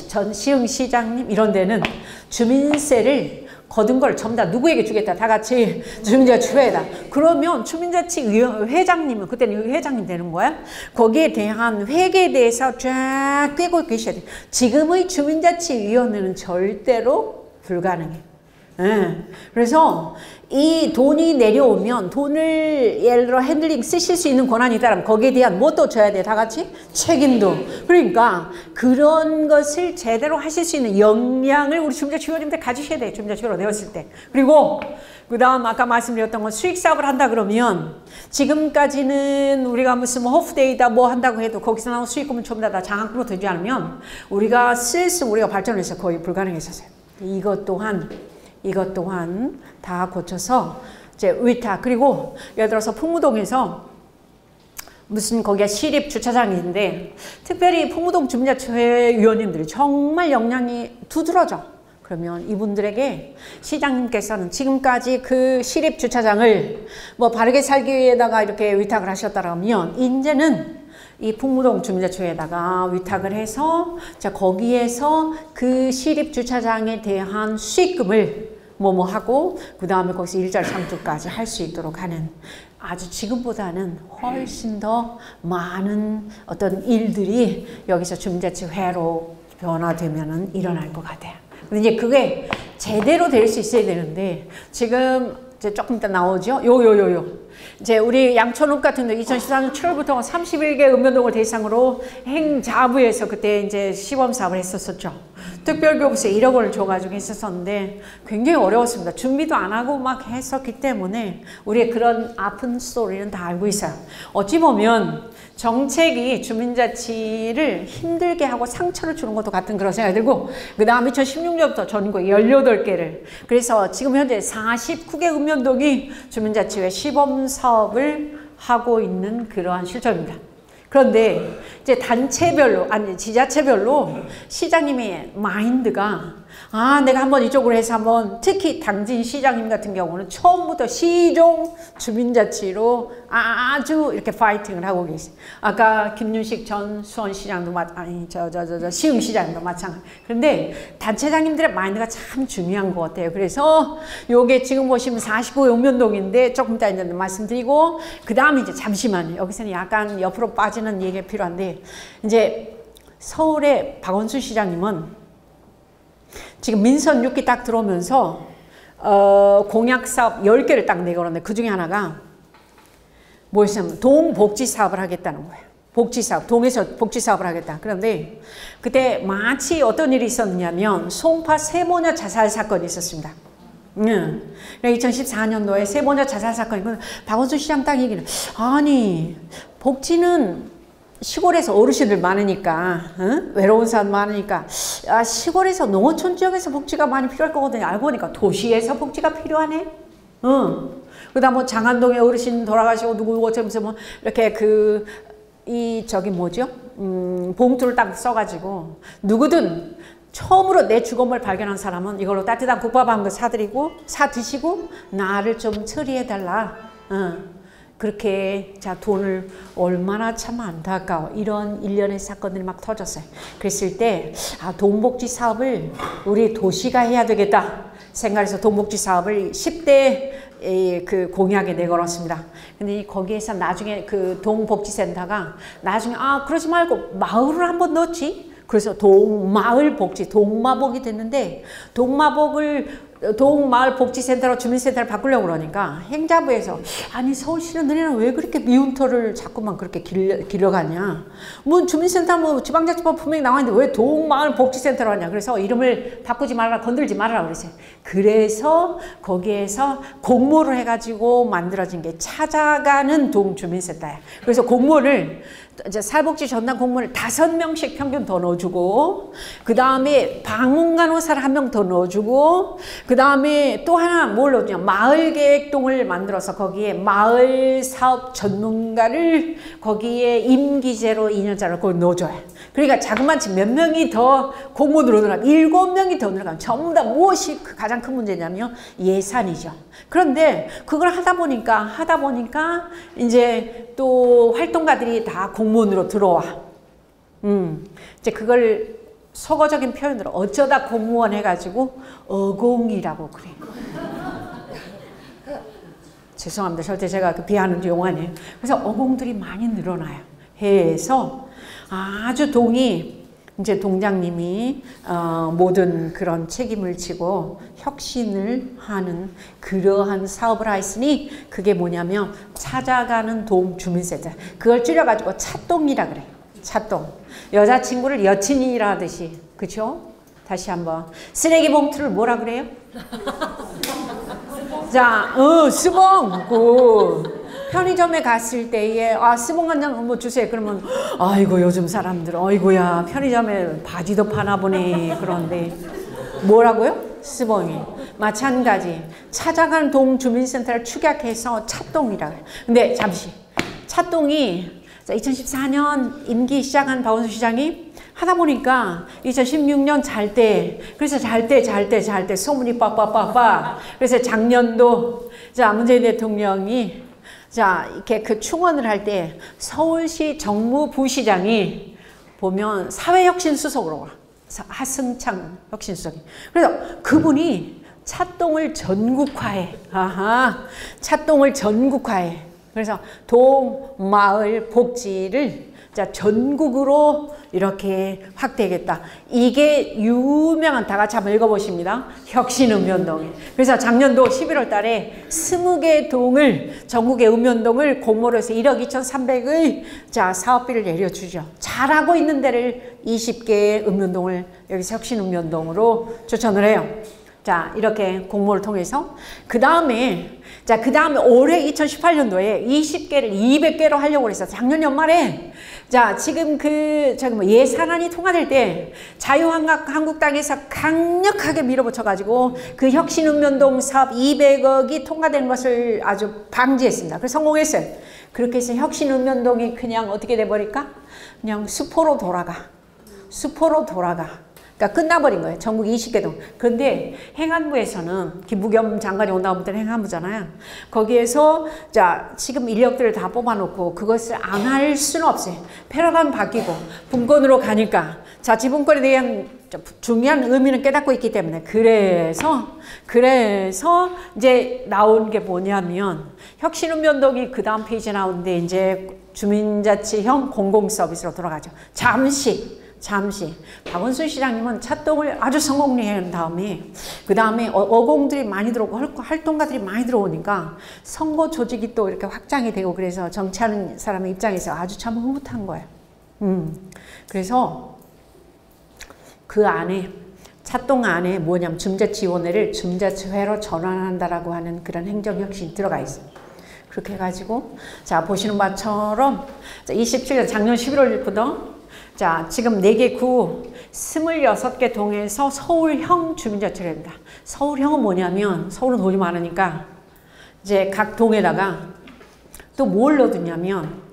전 시흥시장님 이런 데는 주민세를 거둔 걸 전부 다 누구에게 주겠다. 다 같이 주민자치회에다. 그러면 주민자치회장님은 그때는 회장님 되는 거야. 거기에 대한 회계에 대해서 쫙 꿰고 계셔야 돼. 지금의 주민자치위원회는 절대로 불가능해. 그래서 이 돈이 내려오면 돈을 예를 들어 핸들링 쓰실 수 있는 권한이 있다면 거기에 대한 뭣도 줘야 돼? 다 같이? 책임도. 그러니까 그런 것을 제대로 하실 수 있는 역량을 우리 주임자 주임님들 가지셔야 돼요. 주임자 주임으로 되었을 때. 그리고 그 다음 아까 말씀드렸던 건 수익 사업을 한다 그러면 지금까지는 우리가 무슨 뭐 호프데이다 뭐 한다고 해도 거기서 나온 수익금은 전부 다 장학금으로 되지 않으면 우리가 우리가 발전해서 거의 불가능했었어요. 이것 또한 다 고쳐서 이제 위탁. 그리고 예를 들어서 풍무동에서 무슨 거기가 시립 주차장이 있는데 특별히 풍무동 주민자치회 위원님들이 정말 역량이 두드러져. 그러면 이분들에게 시장님께서는 지금까지 그 시립 주차장을 뭐 바르게 살기 위해다가 이렇게 위탁을 하셨다면 이제는 이 풍무동 주민자치회에다가 위탁을 해서 자 거기에서 그 시립 주차장에 대한 수익금을 뭐뭐 하고 그 다음에 거기서 일자리 창출까지 할 수 있도록 하는 아주 지금보다는 훨씬 더 많은 어떤 일들이 여기서 주민자치회로 변화되면은 일어날 것 같아요. 근데 이제 그게 제대로 될 수 있어야 되는데 지금 이제 조금 이따 나오죠. 이제 우리 양천읍 같은 데 2014년 7월부터 31개 읍면동을 대상으로 행자부에서 그때 이제 시범 사업을 했었었죠. 특별교부세 1억 원을 줘가지고 했었었는데 굉장히 어려웠습니다. 준비도 안 하고 막 했었기 때문에 우리의 그런 아픈 스토리는 다 알고 있어요. 어찌 보면 정책이 주민자치를 힘들게 하고 상처를 주는 것도 같은 그런 생각이 들고 그 다음 2016년부터 전국 18개를 그래서 지금 현재 49개 읍면동이 주민자치회 시범 사업을 하고 있는 그러한 실정입니다. 그런데 이제 단체별로 아니 지자체별로 시장님의 마인드가 내가 한번 이쪽으로 해서 한번 특히 당진 시장님 같은 경우는 처음부터 시종 주민자치로 아주 이렇게 파이팅을 하고 계세요. 아까 김윤식 전 수원시장도 시흥시장도 마찬가지. 그런데 단체장님들의 마인드가 참 중요한 것 같아요. 그래서 요게 지금 보시면 49의 읍면동인데 조금 이따 이제 말씀드리고 그 다음에 이제 잠시만요. 여기서는 약간 옆으로 빠지는 얘기가 필요한데 이제 서울의 박원순 시장님은 지금 민선 6기 딱 들어오면서 공약사업 10개를 딱 내걸었는데 그 중에 하나가 뭐였냐면 동복지사업을 하겠다는 거예요. 복지사업, 동에서 복지사업을 하겠다. 그런데 그때 마치 어떤 일이 있었냐면 송파 세모녀 자살 사건이 있었습니다. 2014년도에 세모녀 자살 사건이 박원순 시장 딱 얘기는 아니 복지는 시골에서 어르신들 많으니까 외로운 사람 많으니까 시골에서 농어촌 지역에서 복지가 많이 필요할 거거든요. 알고 보니까 도시에서 복지가 필요하네. 그다음 뭐 장안동에 어르신 돌아가시고 누구 어쩌면서 뭐 이렇게 봉투를 딱 써가지고 누구든 처음으로 내 주검을 발견한 사람은 이걸로 따뜻한 국밥 한 거 사드시고 나를 좀 처리해달라. 그렇게 돈을 얼마나 참 안타까워. 이런 일련의 사건들이 막 터졌어요. 그랬을 때 동복지 사업을 우리 도시가 해야 되겠다 생각해서 동복지 사업을 10대 그 공약에 내걸었습니다. 근데 거기에서 나중에 그 동복지센터가 나중에 그러지 말고 마을을 한번 넣었지. 그래서 동마을복지, 동마복이 됐는데 동마을복지센터로 주민센터를 바꾸려고 그러니까 행자부에서 아니 서울시는 너네는 왜 그렇게 미운 털을 자꾸만 그렇게 길러가냐. 뭐 주민센터 뭐 지방자치법 분명히 나와있는데 왜 동마을복지센터로 하냐. 그래서 이름을 바꾸지 말아라, 건들지 말아라 그랬어요. 그래서 거기에서 공모를 해가지고 만들어진 게 찾아가는 동주민센터야. 그래서 공모를 이제 사회복지 전담 공무원을 5명씩 평균 더 넣어주고 그 다음에 방문간호사를 1명 더 넣어주고 그 다음에 또 하나 뭘 넣어주냐 마을계획동을 만들어서 거기에 마을사업 전문가를 거기에 임기제로 2년짜리를 그걸 넣어줘요. 그러니까 자그마치 몇 명이 더 공무원으로 늘어나면 7명이 더 늘어가면 전부 다 무엇이 가장 큰 문제냐면 예산이죠. 그런데 그걸 하다 보니까 이제 또 활동가들이 다 공무원으로 들어와. 이제 그걸 속어적인 표현으로 어쩌다 공무원 해가지고 어공이라고 그래. 죄송합니다. 절대 제가 비하는 용어 아니에요. 그래서 어공들이 많이 늘어나요. 해서 아주 동이 이제 동장님이 모든 그런 책임을 지고 혁신을 하는 그러한 사업을 하였으니 그게 뭐냐면 찾아가는 도움 주민센터. 그걸 줄여가지고 찻동이라 그래요. 찻동. 여자친구를 여친이라 하듯이. 그쵸? 다시 한번. 쓰레기 봉투를 뭐라 그래요? 자, 스봉. 편의점에 갔을 때에 스봉 한 장 뭐 주세요. 그러면 아이고 요즘 사람들 어이구야 편의점에 바지도 파나 보네. 그런데 뭐라고요? 스봉이. 마찬가지 찾아간 동주민센터를 축약해서 찻동이라고 해요. 근데 잠시 찻동이 2014년 임기 시작한 박원순 시장이 하다 보니까 2016년 그래서 잘 때 소문이 빡빡빡빡. 그래서 작년도 문재인 대통령이 이렇게 그 충원을 할 때 서울시 정무부시장이 보면 사회혁신수석으로 와. 하승창 혁신수석이. 그래서 그분이 찻동을 전국화해. 찻동을 전국화해. 그래서 동, 마을, 복지를 전국으로 이렇게 확대하겠다. 이게 유명한, 다 같이 한번 읽어보십니다. 혁신읍면동에. 그래서 작년도 11월 달에 20개 동을, 전국의 읍면동을 공모로 해서 1억 2,300의 사업비를 내려주죠. 잘하고 있는 데를 20개의 읍면동을 여기서 혁신읍면동으로 추천을 해요. 이렇게 공모를 통해서. 그 다음에 올해 2018년도에 20개를 200개로 하려고 그랬어. 작년 연말에. 지금 예산안이 통과될 때 자유한국당에서 강력하게 밀어붙여가지고 그 혁신읍면동 사업 200억이 통과된 것을 아주 방지했습니다. 그래서 성공했어요. 그렇게 해서 혁신읍면동이 그냥 어떻게 돼버릴까? 그냥 수포로 돌아가. 그러니까 끝나버린 거예요. 전국 20개 동. 그런데 행안부에서는 김부겸 장관이 온다부터는 행안부잖아요. 거기에서 지금 인력들을 다 뽑아놓고 그것을 안 할 수는 없어요. 패러다임 바뀌고 분권으로 가니까 자치분권에 대한 중요한 의미는 깨닫고 있기 때문에 그래서 이제 나온 게 뭐냐면 혁신읍면동이 그 다음 페이지에 나오는데 이제 주민자치형 공공서비스로 돌아가죠. 잠시 박원순 시장님은 찻동을 아주 성공리해 한 다음에 그 다음에 어공들이 많이 들어오고 활동가들이 많이 들어오니까 선거 조직이 또 이렇게 확장이 되고 그래서 정치하는 사람의 입장에서 아주 참 흐뭇한 거예요. 그래서 그 안에 찻동 안에 뭐냐면 줌자치위원회를 줌자치회로 전환한다라고 하는 그런 행정혁신이 들어가 있어요. 그렇게 해가지고 보시는 바처럼 27년 작년 11월부터 지금 4개 구 26개 동에서 서울형 주민자치를 합니다. 서울형은 뭐냐면 서울은 돈이 많으니까 이제 각 동에다가 또 뭘 넣어두냐면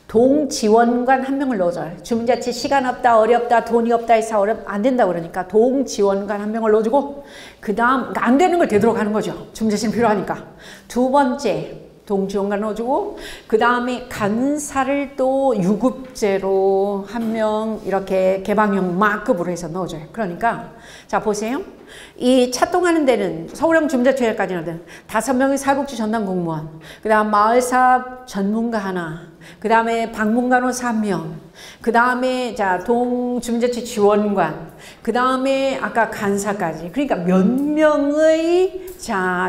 동지원관 1명을 넣어줘요. 주민자치 시간 없다, 어렵다, 돈이 없다 해서 안 된다 그러니까 동지원관 1명을 넣어주고 그 다음 안 되는 걸 되도록 하는 거죠. 주민자치는 필요하니까. 두 번째 동지원관 넣어주고 그 다음에 간사를 또 유급제로 1명 이렇게 개방형 마급으로 해서 넣어줘요. 그러니까 보세요. 이 찻동하는 데는 서울형 주민자치회까지는 5명의 사회복지 전담 공무원, 그 다음 마을사업 전문가 하나, 그 다음에 방문간호사 1명, 그 다음에 동주민자치 지원관, 그 다음에 아까 간사까지. 그러니까 몇 명의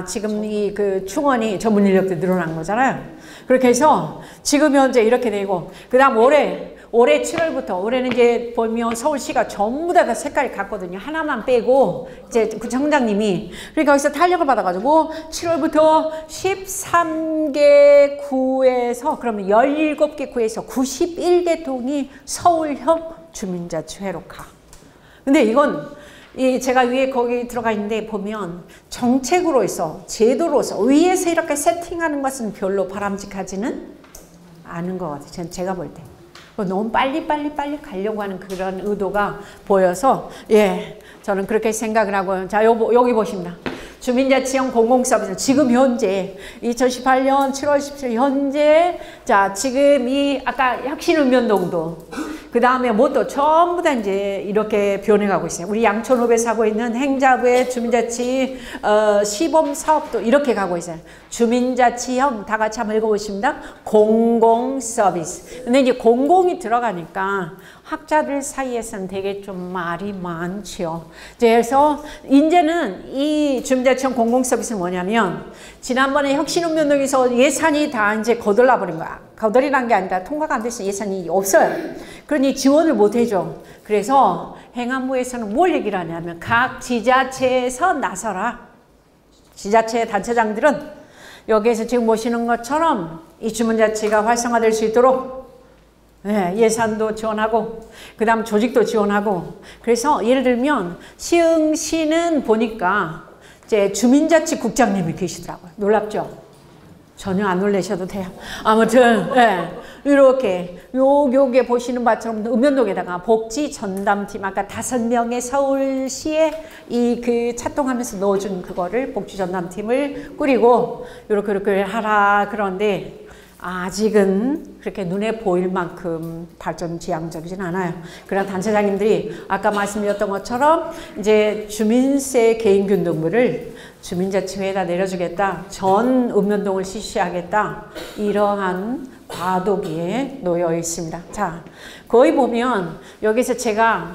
지금 이 그 충원이 전문 인력들이 늘어난 거잖아요. 그렇게 해서 지금 현재 이렇게 되고 그 다음 올해 7월부터 올해는 이제 보면 서울시가 전부 다 색깔이 같거든요. 하나만 빼고 이제 구청장님이 그러니까 거기서 탄력을 받아가지고 7월부터 13개 구에서 그러면 17개 구에서 91개 동이 서울형 주민자치회로 가. 근데 이건 제가 위에 거기 들어가 있는데 보면 정책으로서 제도로서 위에서 이렇게 세팅하는 것은 별로 바람직하지는 않은 것 같아요. 제가 볼 때. 너무 빨리 가려고 하는 그런 의도가 보여서 저는 그렇게 생각을 하고 여기 보십니다. 주민자치형 공공서비스 지금 현재 2018년 7월 17일 현재 지금 이 아까 혁신읍면동도 그 다음에 뭣도 전부 다 이제 이렇게 변해가고 있어요. 우리 양천읍에 사고 있는 행자부의 주민자치 시범 사업도 이렇게 가고 있어요. 주민자치형 다 같이 한번 읽어보십니다. 공공 서비스. 근데 이제 공공이 들어가니까 학자들 사이에서는 되게 좀 말이 많죠. 그래서 이제는 이 주민자치형 공공 서비스는 뭐냐면 지난번에 혁신운동에서 예산이 다 이제 거덜나 버린 거야. 거덜이란 게 아니라 통과가 안 돼서 예산이 없어요. 그러니 지원을 못 해줘. 그래서 행안부에서는 뭘 얘기를 하냐면 각 지자체에서 나서라. 지자체 단체장들은 여기에서 지금 보시는 것처럼 이 주민자치가 활성화될 수 있도록 예산도 지원하고 그 다음 조직도 지원하고 그래서 예를 들면 시흥시는 보니까 이제 주민자치 국장님이 계시더라고요. 놀랍죠? 전혀 안 놀라셔도 돼요. 아무튼 이렇게 요게 보시는 바처럼 읍면동에다가 복지 전담팀 아까 5명의 서울시에 이 그 차동하면서 넣어준 그거를 복지 전담팀을 꾸리고 이렇게 하라 그런데 아직은 그렇게 눈에 보일 만큼 발전 지향적이진 않아요. 그런 단체장님들이 아까 말씀드렸던 것처럼 이제 주민세 개인균등부를 주민자치회에다 내려주겠다. 전 읍면동을 실시하겠다. 이러한 과도기에 놓여 있습니다. 자, 거기 보면 여기서 제가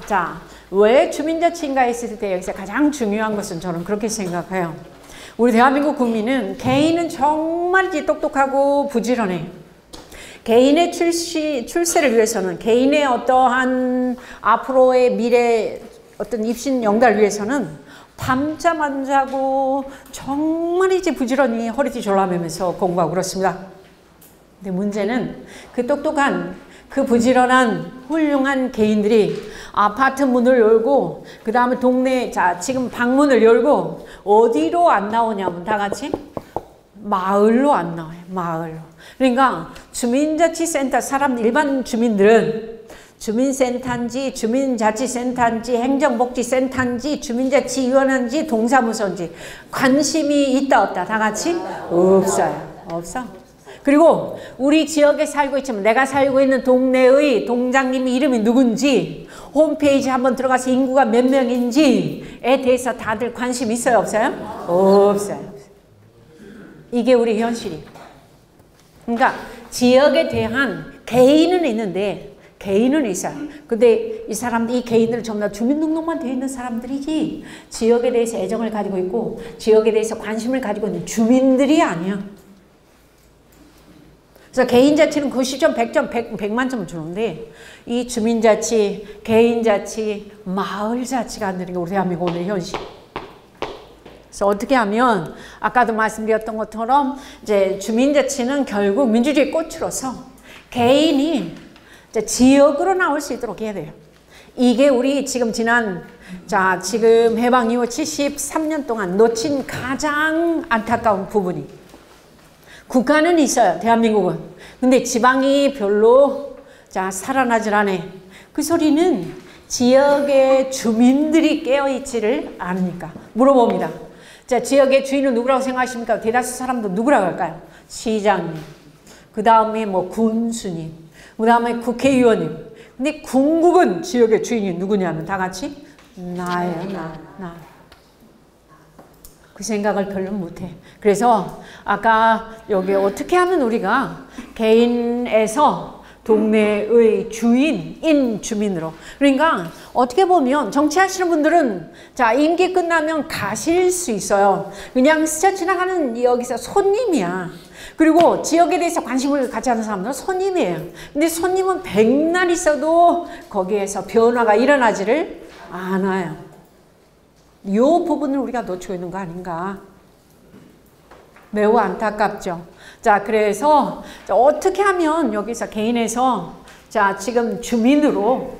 왜 주민자치인가 했을 때 여기서 가장 중요한 것은 저는 그렇게 생각해요. 우리 대한민국 국민은 개인은 정말 똑똑하고 부지런해. 개인의 출세를 위해서는 개인의 어떠한 앞으로의 미래 어떤 입신 영달을 위해서는 밤잠 안 자고 정말 이제 부지런히 허리띠 졸라매면서 공부하고 그렇습니다. 근데 문제는 그 똑똑한 그 부지런한 훌륭한 개인들이 아파트 문을 열고 그 다음에 동네 지금 방문을 열고 어디로 안 나오냐면 다 같이 마을로 안 나와요. 마을로. 그러니까 주민자치센터 일반 주민들은 주민센터인지 주민자치센터인지 행정복지센터인지 주민자치위원회인지 동사무소인지 관심이 있다 없다 다 같이 없어요. 없어. 그리고 우리 지역에 살고 있지만 내가 살고 있는 동네의 동장님 이름이 누군지 홈페이지 한번 들어가서 인구가 몇 명인지에 대해서 다들 관심 있어요? 없어요? 없어요. 이게 우리 현실이에요. 그러니까 지역에 대한 개인은 있는데 개인은 있어요. 근데 이 개인들은 전부 다 주민등록만 되어 있는 사람들이지 지역에 대해서 애정을 가지고 있고 지역에 대해서 관심을 가지고 있는 주민들이 아니야. 그래서 개인자치는 90점, 100점, 100만점을 주는데 이 주민자치, 개인자치, 마을자치가 안 되는 게 우리 대한민국 오늘의 현실. 그래서 어떻게 하면 아까도 말씀드렸던 것처럼 이제 주민자치는 결국 민주주의 꽃으로서 개인이 이제 지역으로 나올 수 있도록 해야 돼요. 이게 우리 지금 지금 해방 이후 73년 동안 놓친 가장 안타까운 부분이 국가는 있어요. 대한민국은. 근데 지방이 별로 살아나질 않아. 그 소리는 지역의 주민들이 깨어있지를 않으니까. 물어봅니다. 지역의 주인은 누구라고 생각하십니까? 대다수 사람도 누구라고 할까요? 시장님. 그 다음에 군수님. 그 다음에 국회의원님. 근데 궁극은 지역의 주인이 누구냐면 다 같이 나예요. 나. 그 생각을 별로 못해. 그래서 아까 여기 어떻게 하면 우리가 개인에서 동네의 주인인 주민으로 그러니까 어떻게 보면 정치하시는 분들은 임기 끝나면 가실 수 있어요. 그냥 스쳐 지나가는 여기서 손님이야. 그리고 지역에 대해서 관심을 갖지 않는 사람들은 손님이에요. 근데 손님은 백날 있어도 거기에서 변화가 일어나지를 않아요. 이 부분을 우리가 놓치고 있는 거 아닌가. 매우 안타깝죠. 그래서 어떻게 하면 여기서 개인에서 지금 주민으로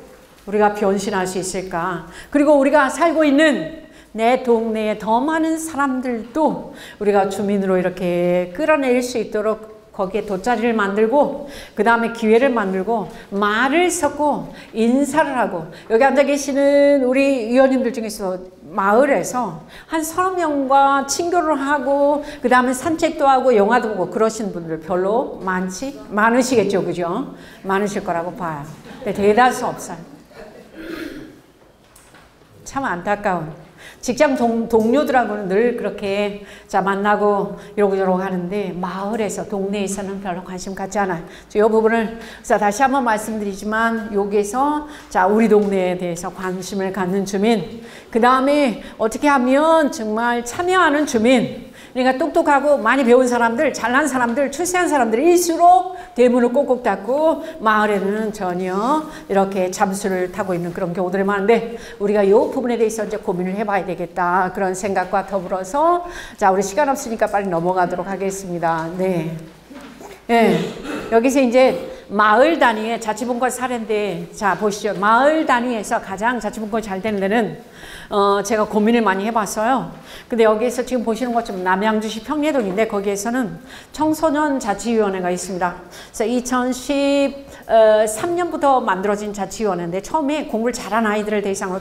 우리가 변신할 수 있을까. 그리고 우리가 살고 있는 내 동네에 더 많은 사람들도 우리가 주민으로 이렇게 끌어낼 수 있도록 거기에 돗자리를 만들고 그 다음에 기회를 만들고 말을 섞고 인사를 하고 여기 앉아 계시는 우리 위원님들 중에서 마을에서 한 30명과 친교를 하고 그 다음에 산책도 하고 영화도 보고 그러신 분들 별로 많으시겠죠. 그죠? 많으실 거라고 봐요. 대다수 없어요. 참 안타까운. 직장 동료들하고는 늘 그렇게 자 만나고 이러고저러고 하는데 마을에서 동네에서는 별로 관심 갖지 않아요. 이 부분을 자 다시 한번 말씀드리지만 여기서 자 우리 동네에 대해서 관심을 갖는 주민, 그 다음에 어떻게 하면 정말 참여하는 주민, 그러니까 똑똑하고 많이 배운 사람들, 잘난 사람들, 출세한 사람들일수록 대문을 꼭꼭 닫고 마을에는 전혀 이렇게 잠수를 타고 있는 그런 경우들이 많은데 우리가 이 부분에 대해서 이제 고민을 해봐야 되겠다 그런 생각과 더불어서 자 우리 시간 없으니까 빨리 넘어가도록 하겠습니다. 네. 네. 여기서 이제 마을 단위의 자치분권 사례인데 자 보시죠. 마을 단위에서 가장 자치분권이 잘 되는 데는 제가 고민을 많이 해봤어요. 근데 여기에서 지금 보시는 것처럼 남양주시 평내동인데 거기에서는 청소년 자치위원회가 있습니다. 그래서 2013년부터 만들어진 자치위원회인데 처음에 공부를 잘한 아이들을 대상으로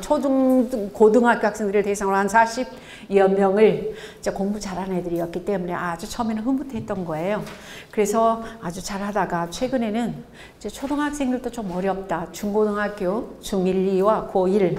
고등학교 학생들을 대상으로 한 40여 명을 이제 공부 잘한 애들이었기 때문에 아주 처음에는 흐뭇했던 거예요. 그래서 아주 잘하다가 최근에는 이제 초등학생들도 좀 어렵다. 중고등학교, 중1, 2와 고1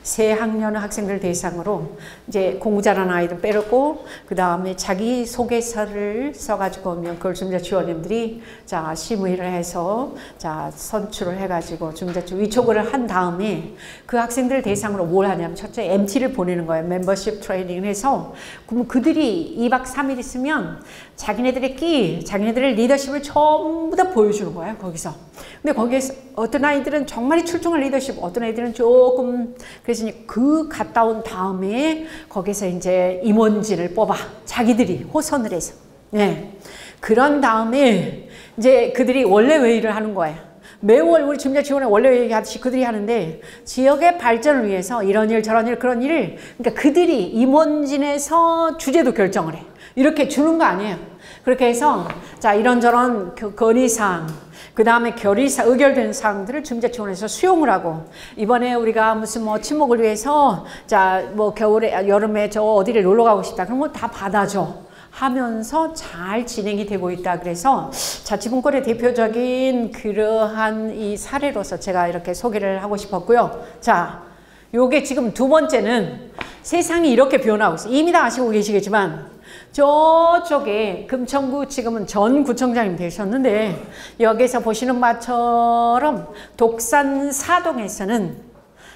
세 학년 학생들 대상으로 이제 공부 잘하는 아이들 빼놓고 그 다음에 자기 소개서를 써가지고 오면 그걸 중자치원님들이 자 심의를 해서 자 선출을 해가지고 중자치 위촉을 한 다음에 그 학생들 대상으로 뭘 하냐면 첫째 MT를 보내는 거예요. 멤버십 트레이닝을 해서 그럼 그들이 2박 3일 있으면 자기네들의 끼, 자기네들의 리더십을 전부 다 보여주는 거예요. 거기서. 근데 거기에서 어떤 아이들은 정말 출중한 리더십, 어떤 아이들은 조금 그래서 그 갔다 온 다음에 거기서 이제 임원진을 뽑아 자기들이 호선을 해서 네. 그런 다음에 이제 그들이 원래 회의를 하는 거예요. 매월 우리 중자치원회 원래 회의 하듯이 그들이 하는데 지역의 발전을 위해서 이런 일 저런 일 그런 일을 그러니까 그들이 임원진에서 주제도 결정을 해. 이렇게 주는 거 아니에요. 그렇게 해서 자 이런저런 건의사항 그 다음에 의결된 사항들을 중자치원에서 수용을 하고 이번에 우리가 무슨 뭐 친목을 위해서 자 뭐 겨울에 여름에 저 어디를 놀러 가고 싶다 그런 거 다 받아줘 하면서 잘 진행이 되고 있다. 그래서 자치분권의 대표적인 그러한 이 사례로서 제가 이렇게 소개를 하고 싶었고요. 자, 요게 지금 두 번째는 세상이 이렇게 변하고 있어요. 이미 다 아시고 계시겠지만 저쪽에 금천구 지금은 전 구청장님 되셨는데 여기서 보시는 바처럼 독산 사동에서는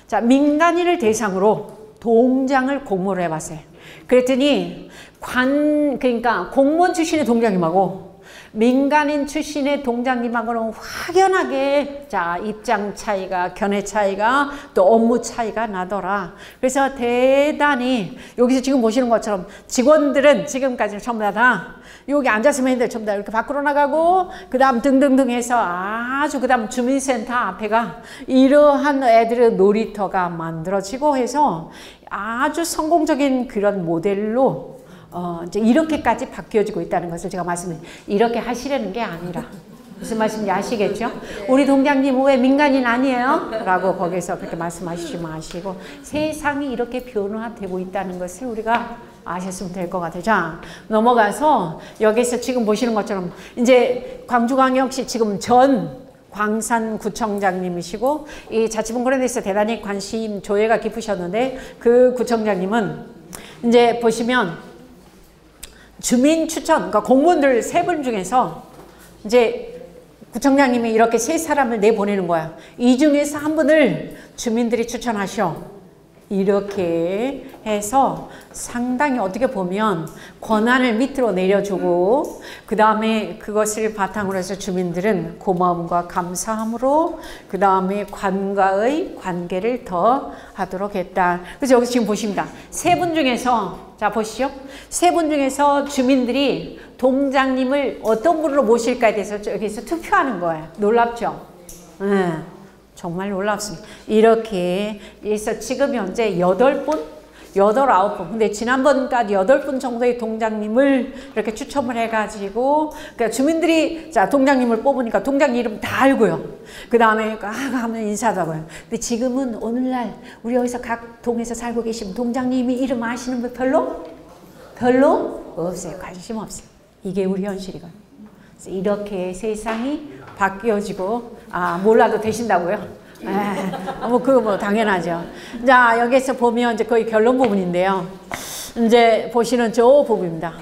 자 민간인을 대상으로 동장을 공모를 해봤어요. 그랬더니 그러니까 공무원 출신의 동장님하고 민간인 출신의 동장님하고는 확연하게 자 입장 차이가 견해 차이가 또 업무 차이가 나더라. 그래서 대단히 여기서 지금 보시는 것처럼 직원들은 지금까지 전부 다 여기 앉았으면 했는데 전부 다 이렇게 밖으로 나가고 그 다음 등등등 해서 아주 그 다음 주민센터 앞에가 이러한 애들의 놀이터가 만들어지고 해서 아주 성공적인 그런 모델로 이제 이렇게까지 바뀌어지고 있다는 것을 제가 말씀드립니다. 이렇게 하시려는 게 아니라 무슨 말씀인지 아시겠죠? 우리 동장님 왜 민간인 아니에요? 라고 거기서 그렇게 말씀하시지 마시고 세상이 이렇게 변화되고 있다는 것을 우리가 아셨으면 될 것 같아요. 자, 넘어가서 여기서 지금 보시는 것처럼 이제 광주광역시 지금 전 광산구청장님이시고 이 자치분권에 대해서 대단히 관심 조예가 깊으셨는데 그 구청장님은 이제 보시면 주민 추천, 그러니까 공무원들 세 분 중에서 이제 구청장님이 이렇게 세 사람을 내보내는 거야. 이 중에서 한 분을 주민들이 추천하셔. 이렇게 해서 상당히 어떻게 보면 권한을 밑으로 내려주고 그 다음에 그것을 바탕으로 해서 주민들은 고마움과 감사함으로 그 다음에 관과의 관계를 더 하도록 했다. 그래서 여기 지금 보십니다. 세 분 중에서 자 보시죠. 세 분 중에서 주민들이 동장님을 어떤 분으로 모실까에 대해서 여기서 투표하는 거예요. 놀랍죠? 정말 놀랍습니다. 이렇게 해서 지금 현재 8분? 8, 9분. 근데 지난번까지 8분 정도의 동장님을 이렇게 추첨을 해가지고, 그러니까 주민들이, 자, 동장님을 뽑으니까 동장 이름 다 알고요. 그 다음에, 하면 인사도 하고요. 근데 지금은 오늘날 우리 여기서 각 동에서 살고 계신 동장님이 이름 아시는 분 별로? 없어요. 관심 없어요. 이게 우리 현실이거든요. 이렇게 세상이 바뀌어지고 몰라도 되신다고요? 그거 뭐 당연하죠. 자, 여기서 보면 이제 거의 결론 부분인데요. 이제 보시는 저 부분입니다.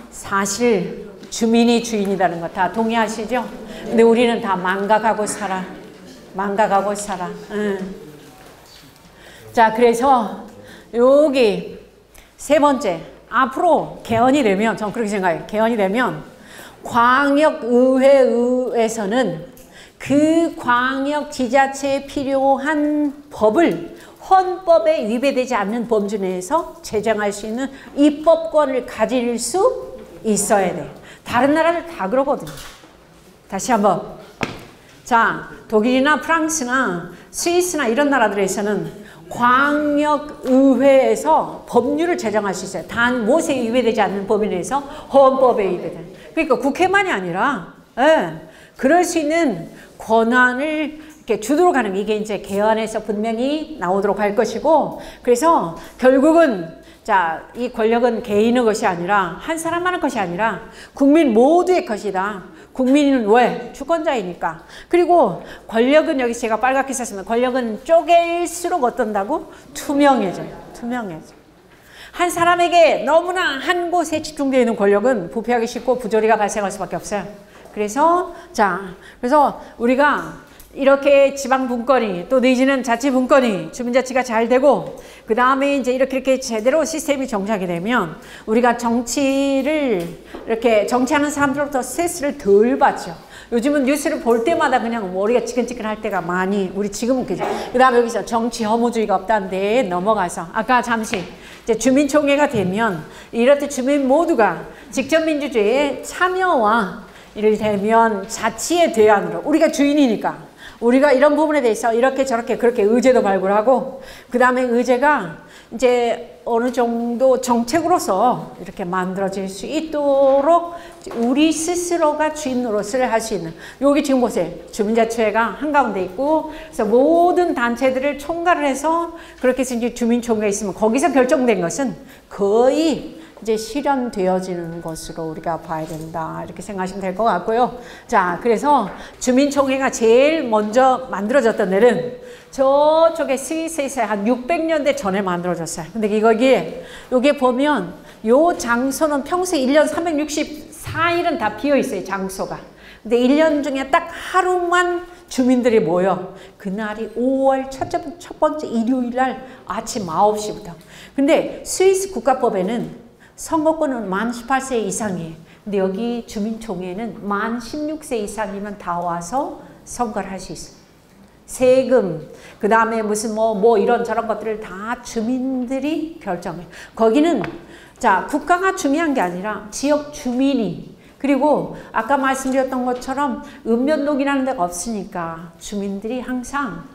사실 주민이 주인이라는 거 다 동의하시죠? 근데 우리는 다 망각하고 살아. 망각하고 살아. 자, 그래서 여기 세 번째, 앞으로 개헌이 되면, 저는 그렇게 생각해요. 개헌이 되면 광역의회에서는 그 광역 지자체에 필요한 법을 헌법에 위배되지 않는 범주 내에서 제정할 수 있는 입법권을 가질 수 있어야 돼. 다른 나라들 다 그러거든요. 다시 한번. 자, 독일이나 프랑스나 스위스나 이런 나라들에서는 광역의회에서 법률을 제정할 수 있어요. 단 무엇에 위배되지 않는 범위 내에서 헌법에 위배되는. 그러니까 국회만이 아니라, 그럴 수 있는 권한을 이렇게 주도록 하는, 이게 이제 개헌에서 분명히 나오도록 할 것이고, 그래서 결국은 자, 이 권력은 개인의 것이 아니라, 한 사람만의 것이 아니라 국민 모두의 것이다. 국민은 왜? 주권자이니까. 그리고 권력은, 여기 제가 빨갛게 썼습니다. 권력은 쪼갤수록 어떤다고? 투명해져요. 투명해져. 한 사람에게 너무나 한 곳에 집중되어 있는 권력은 부패하기 쉽고 부조리가 발생할 수밖에 없어요. 그래서 그래서 우리가 이렇게 지방 분권이, 또 내지는 자치 분권이, 주민자치가 잘 되고, 그 다음에 이제 이렇게 제대로 시스템이 정착이 되면 우리가 정치를 이렇게 정치하는 사람들로부터 스트레스를 덜 받죠. 요즘은 뉴스를 볼 때마다 그냥 머리가 지끈지끈할 때가 많이, 우리 지금은 그죠. 그 다음에 여기서 정치 혐오주의가 없다는데 넘어가서 아까 잠시 이제 주민총회가 되면 이렇듯 주민 모두가 직접민주주의에 참여와 이를테면 자치의 대안으로, 우리가 주인이니까 우리가 이런 부분에 대해서 이렇게 저렇게 그렇게 의제도 발굴하고, 그 다음에 의제가 이제 어느 정도 정책으로서 이렇게 만들어질 수 있도록 우리 스스로가 주인 노릇을 할 수 있는, 여기 지금 보세요. 주민자치회가 한가운데 있고, 그래서 모든 단체들을 총괄을 해서 그렇게 해서 이제 주민총회가 있으면 거기서 결정된 것은 거의 이제 실현되어지는 것으로 우리가 봐야 된다. 이렇게 생각하시면 될 것 같고요. 자, 그래서 주민총회가 제일 먼저 만들어졌던 데는 저쪽에 스위스에서 한 600년대 전에 만들어졌어요. 근데 여기에 보면 요 장소는 평소에 1년 364일은 다 비어 있어요, 장소가. 근데 1년 중에 딱 하루만 주민들이 모여. 그날이 5월 첫 번째 일요일 날 아침 9시부터. 근데 스위스 국가법에는 선거권은 만 18세 이상이에요. 근데 여기 주민총회는 만 16세 이상이면 다 와서 선거를 할 수 있어요. 세금, 그 다음에 무슨 뭐 이런 저런 것들을 다 주민들이 결정해요. 거기는 자, 국가가 중요한 게 아니라 지역 주민이, 그리고 아까 말씀드렸던 것처럼 읍면동이라는 데가 없으니까 주민들이 항상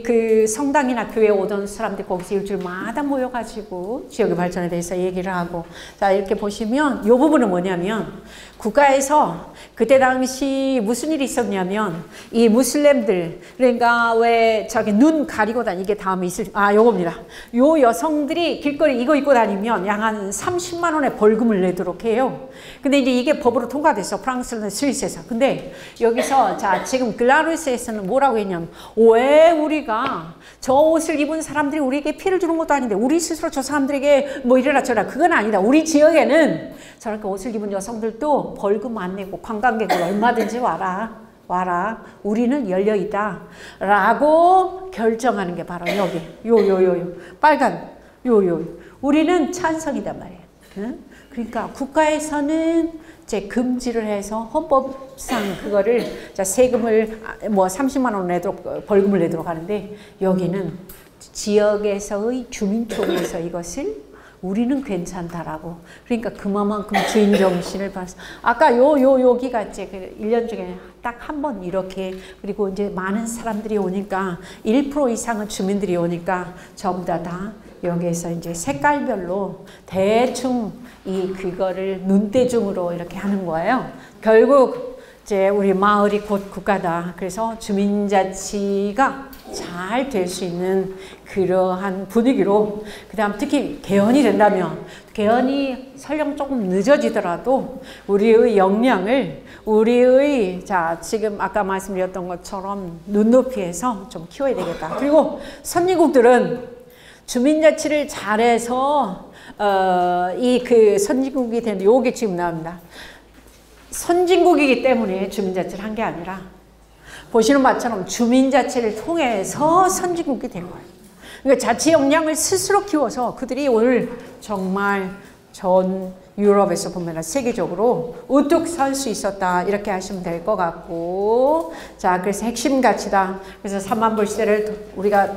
그 성당이나 교회에 오던 사람들이 거기서 일주일마다 모여가지고 지역의 발전에 대해서 얘기를 하고. 자, 이렇게 보시면 이 부분은 뭐냐면 국가에서 그때 당시 무슨 일이 있었냐면 이 무슬림들, 그러니까 왜 저기 눈 가리고 이게 다음에 있을, 요겁니다. 요 여성들이 길거리 이거 입고 다니면 약 한 30만 원의 벌금을 내도록 해요. 근데 이제 이게 법으로 통과됐어. 프랑스나 스위스에서. 근데 여기서 자, 지금 글라루스에서는 뭐라고 했냐면, 왜 우리가 저 옷을 입은 사람들이 우리에게 피해를 주는 것도 아닌데 우리 스스로 저 사람들에게 뭐 이래라 저래라, 그건 아니다. 우리 지역에는 저렇게 옷을 입은 여성들도 벌금 안 내고 관광객을 얼마든지 와라. 우리는 열려있다. 라고 결정하는 게 바로 여기. 빨간 우리는 찬성이단 말이에요. 응? 그러니까 국가에서는 이제 금지를 해서 헌법상 그거를 자, 세금을 뭐 30만 원 내도록 벌금을 내도록 하는데, 여기는 지역에서의 주민총회에서 이것을 우리는 괜찮다라고. 그러니까 그만큼 주인 정신을 봐서 아까 여기가 이제 그 1년 중에 딱 한 번 이렇게, 그리고 이제 많은 사람들이 오니까 1% 이상은 주민들이 오니까 전부 다 여기에서 이제 색깔별로 대충 그거를 눈대중으로 이렇게 하는 거예요. 결국 이제 우리 마을이 곧 국가다. 그래서 주민자치가 잘 될 수 있는 그러한 분위기로, 그 다음 특히 개헌이 된다면, 개헌이 설령 조금 늦어지더라도 우리의 역량을, 우리의, 자, 지금 아까 말씀드렸던 것처럼 눈높이에서 좀 키워야 되겠다. 그리고 선진국들은 주민자치를 잘해서, 그 선진국이 되는데, 요게 지금 나옵니다. 선진국이기 때문에 주민자치를 한 게 아니라, 보시는 바처럼 주민자치를 통해서 선진국이 된 거예요. 그러니까 자치 역량을 스스로 키워서 그들이 오늘 정말 전 유럽에서 보면 세계적으로 우뚝 설 수 있었다. 이렇게 하시면 될 것 같고, 자, 그래서 핵심 가치다. 그래서 3만 불 시대를 우리가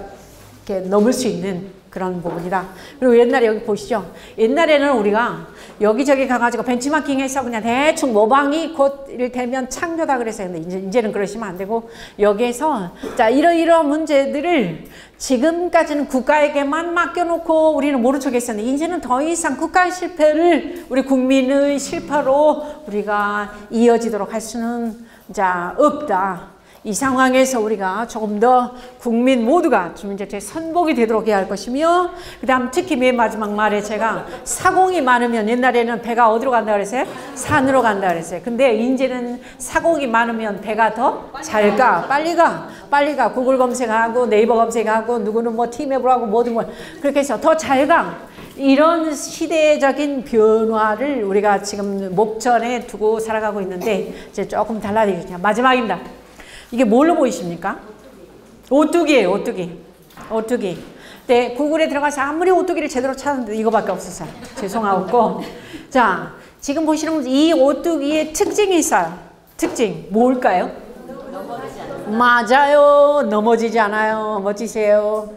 이렇게 넘을 수 있는 그런 부분이다. 그리고 옛날에 여기 보시죠. 옛날에는 우리가 여기저기 가가지고 벤치마킹해서 그냥 대충 모방이 곧 이를테면 창조다 그랬어요. 근데 이제는 그러시면 안 되고, 여기에서 자, 이러이러한 문제들을 지금까지는 국가에게만 맡겨놓고 우리는 모른 척 했었는데, 이제는 더 이상 국가의 실패를 우리 국민의 실패로 우리가 이어지도록 할 수는 자, 없다. 이 상황에서 우리가 조금 더 국민 모두가 주민자치에 선복이 되도록 해야 할 것이며, 그 다음 특히 맨 마지막 말에 제가 사공이 많으면, 옛날에는 배가 어디로 간다 그랬어요? 산으로 간다 그랬어요. 근데 이제는 사공이 많으면 배가 더 잘 가, 빨리 가. 구글 검색하고 네이버 검색하고 누구는 뭐 티맵으로 하고 뭐든 뭐 그렇게 해서 더 잘 가. 이런 시대적인 변화를 우리가 지금 목전에 두고 살아가고 있는데, 이제 조금 달라지겠죠. 마지막입니다. 이게 뭘로 보이십니까? 오뚜기예요, 오뚜기. 네, 구글에 들어가서 아무리 오뚜기를 제대로 찾았는데 이거밖에 없었어요. 죄송하고. 자, 지금 보시는 이 오뚜기의 특징이 있어요. 특징, 뭘까요? 맞아요. 넘어지지 않아요. 멋지세요.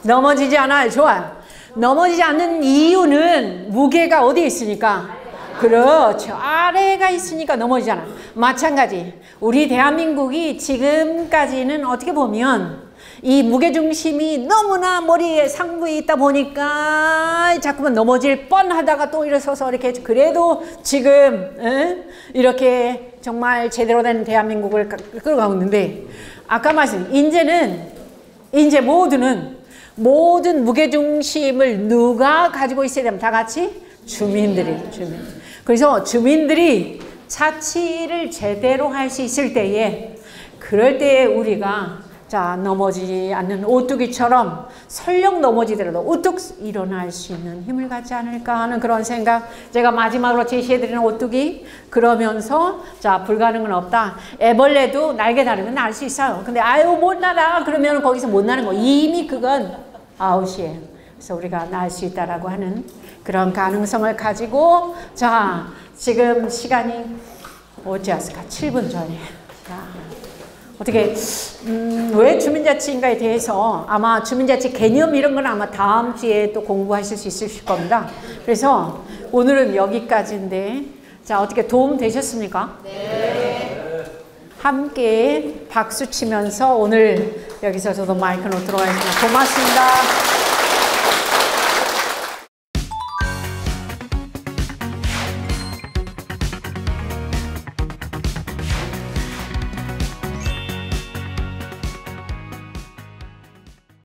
넘어지지 않아요. 좋아요. 넘어지지 않는 이유는 무게가 어디에 있으니까? 그렇죠. 아래가 있으니까 넘어지잖아. 마찬가지. 우리 대한민국이 지금까지는 어떻게 보면 이 무게중심이 너무나 머리에 상부에 있다 보니까 자꾸만 넘어질 뻔하다가 또 일어서서 이렇게, 그래도 지금 이렇게 정말 제대로 된 대한민국을 끌어가고 있는데, 아까 말씀, 이제 모든 무게중심을 누가 가지고 있어야 되면 다 같이 주민. 그래서 주민들이 자치를 제대로 할 수 있을 때에, 그럴 때에 우리가 자, 넘어지지 않는 오뚜기처럼 설령 넘어지더라도 우뚝 일어날 수 있는 힘을 갖지 않을까 하는 그런 생각. 제가 마지막으로 제시해드리는 오뚜기, 그러면서 자, 불가능은 없다. 애벌레도 날개 다르면 날 수 있어요. 근데 아유 못 날아 그러면 거기서 못 나는 거, 이미 그건 아웃이에요. 그래서 우리가 날 수 있다라고 하는 그런 가능성을 가지고, 자, 지금 시간이 어찌였을까? 7분 전에. 자, 어떻게, 왜 주민자치인가에 대해서 아마 주민자치 개념 이런 건 아마 다음 주에 또 공부하실 수 있으실 겁니다. 그래서 오늘은 여기까지인데, 자, 어떻게 도움 되셨습니까? 네. 함께 박수 치면서 오늘 여기서 저도 마이크 놓도록 하겠습니다. 고맙습니다.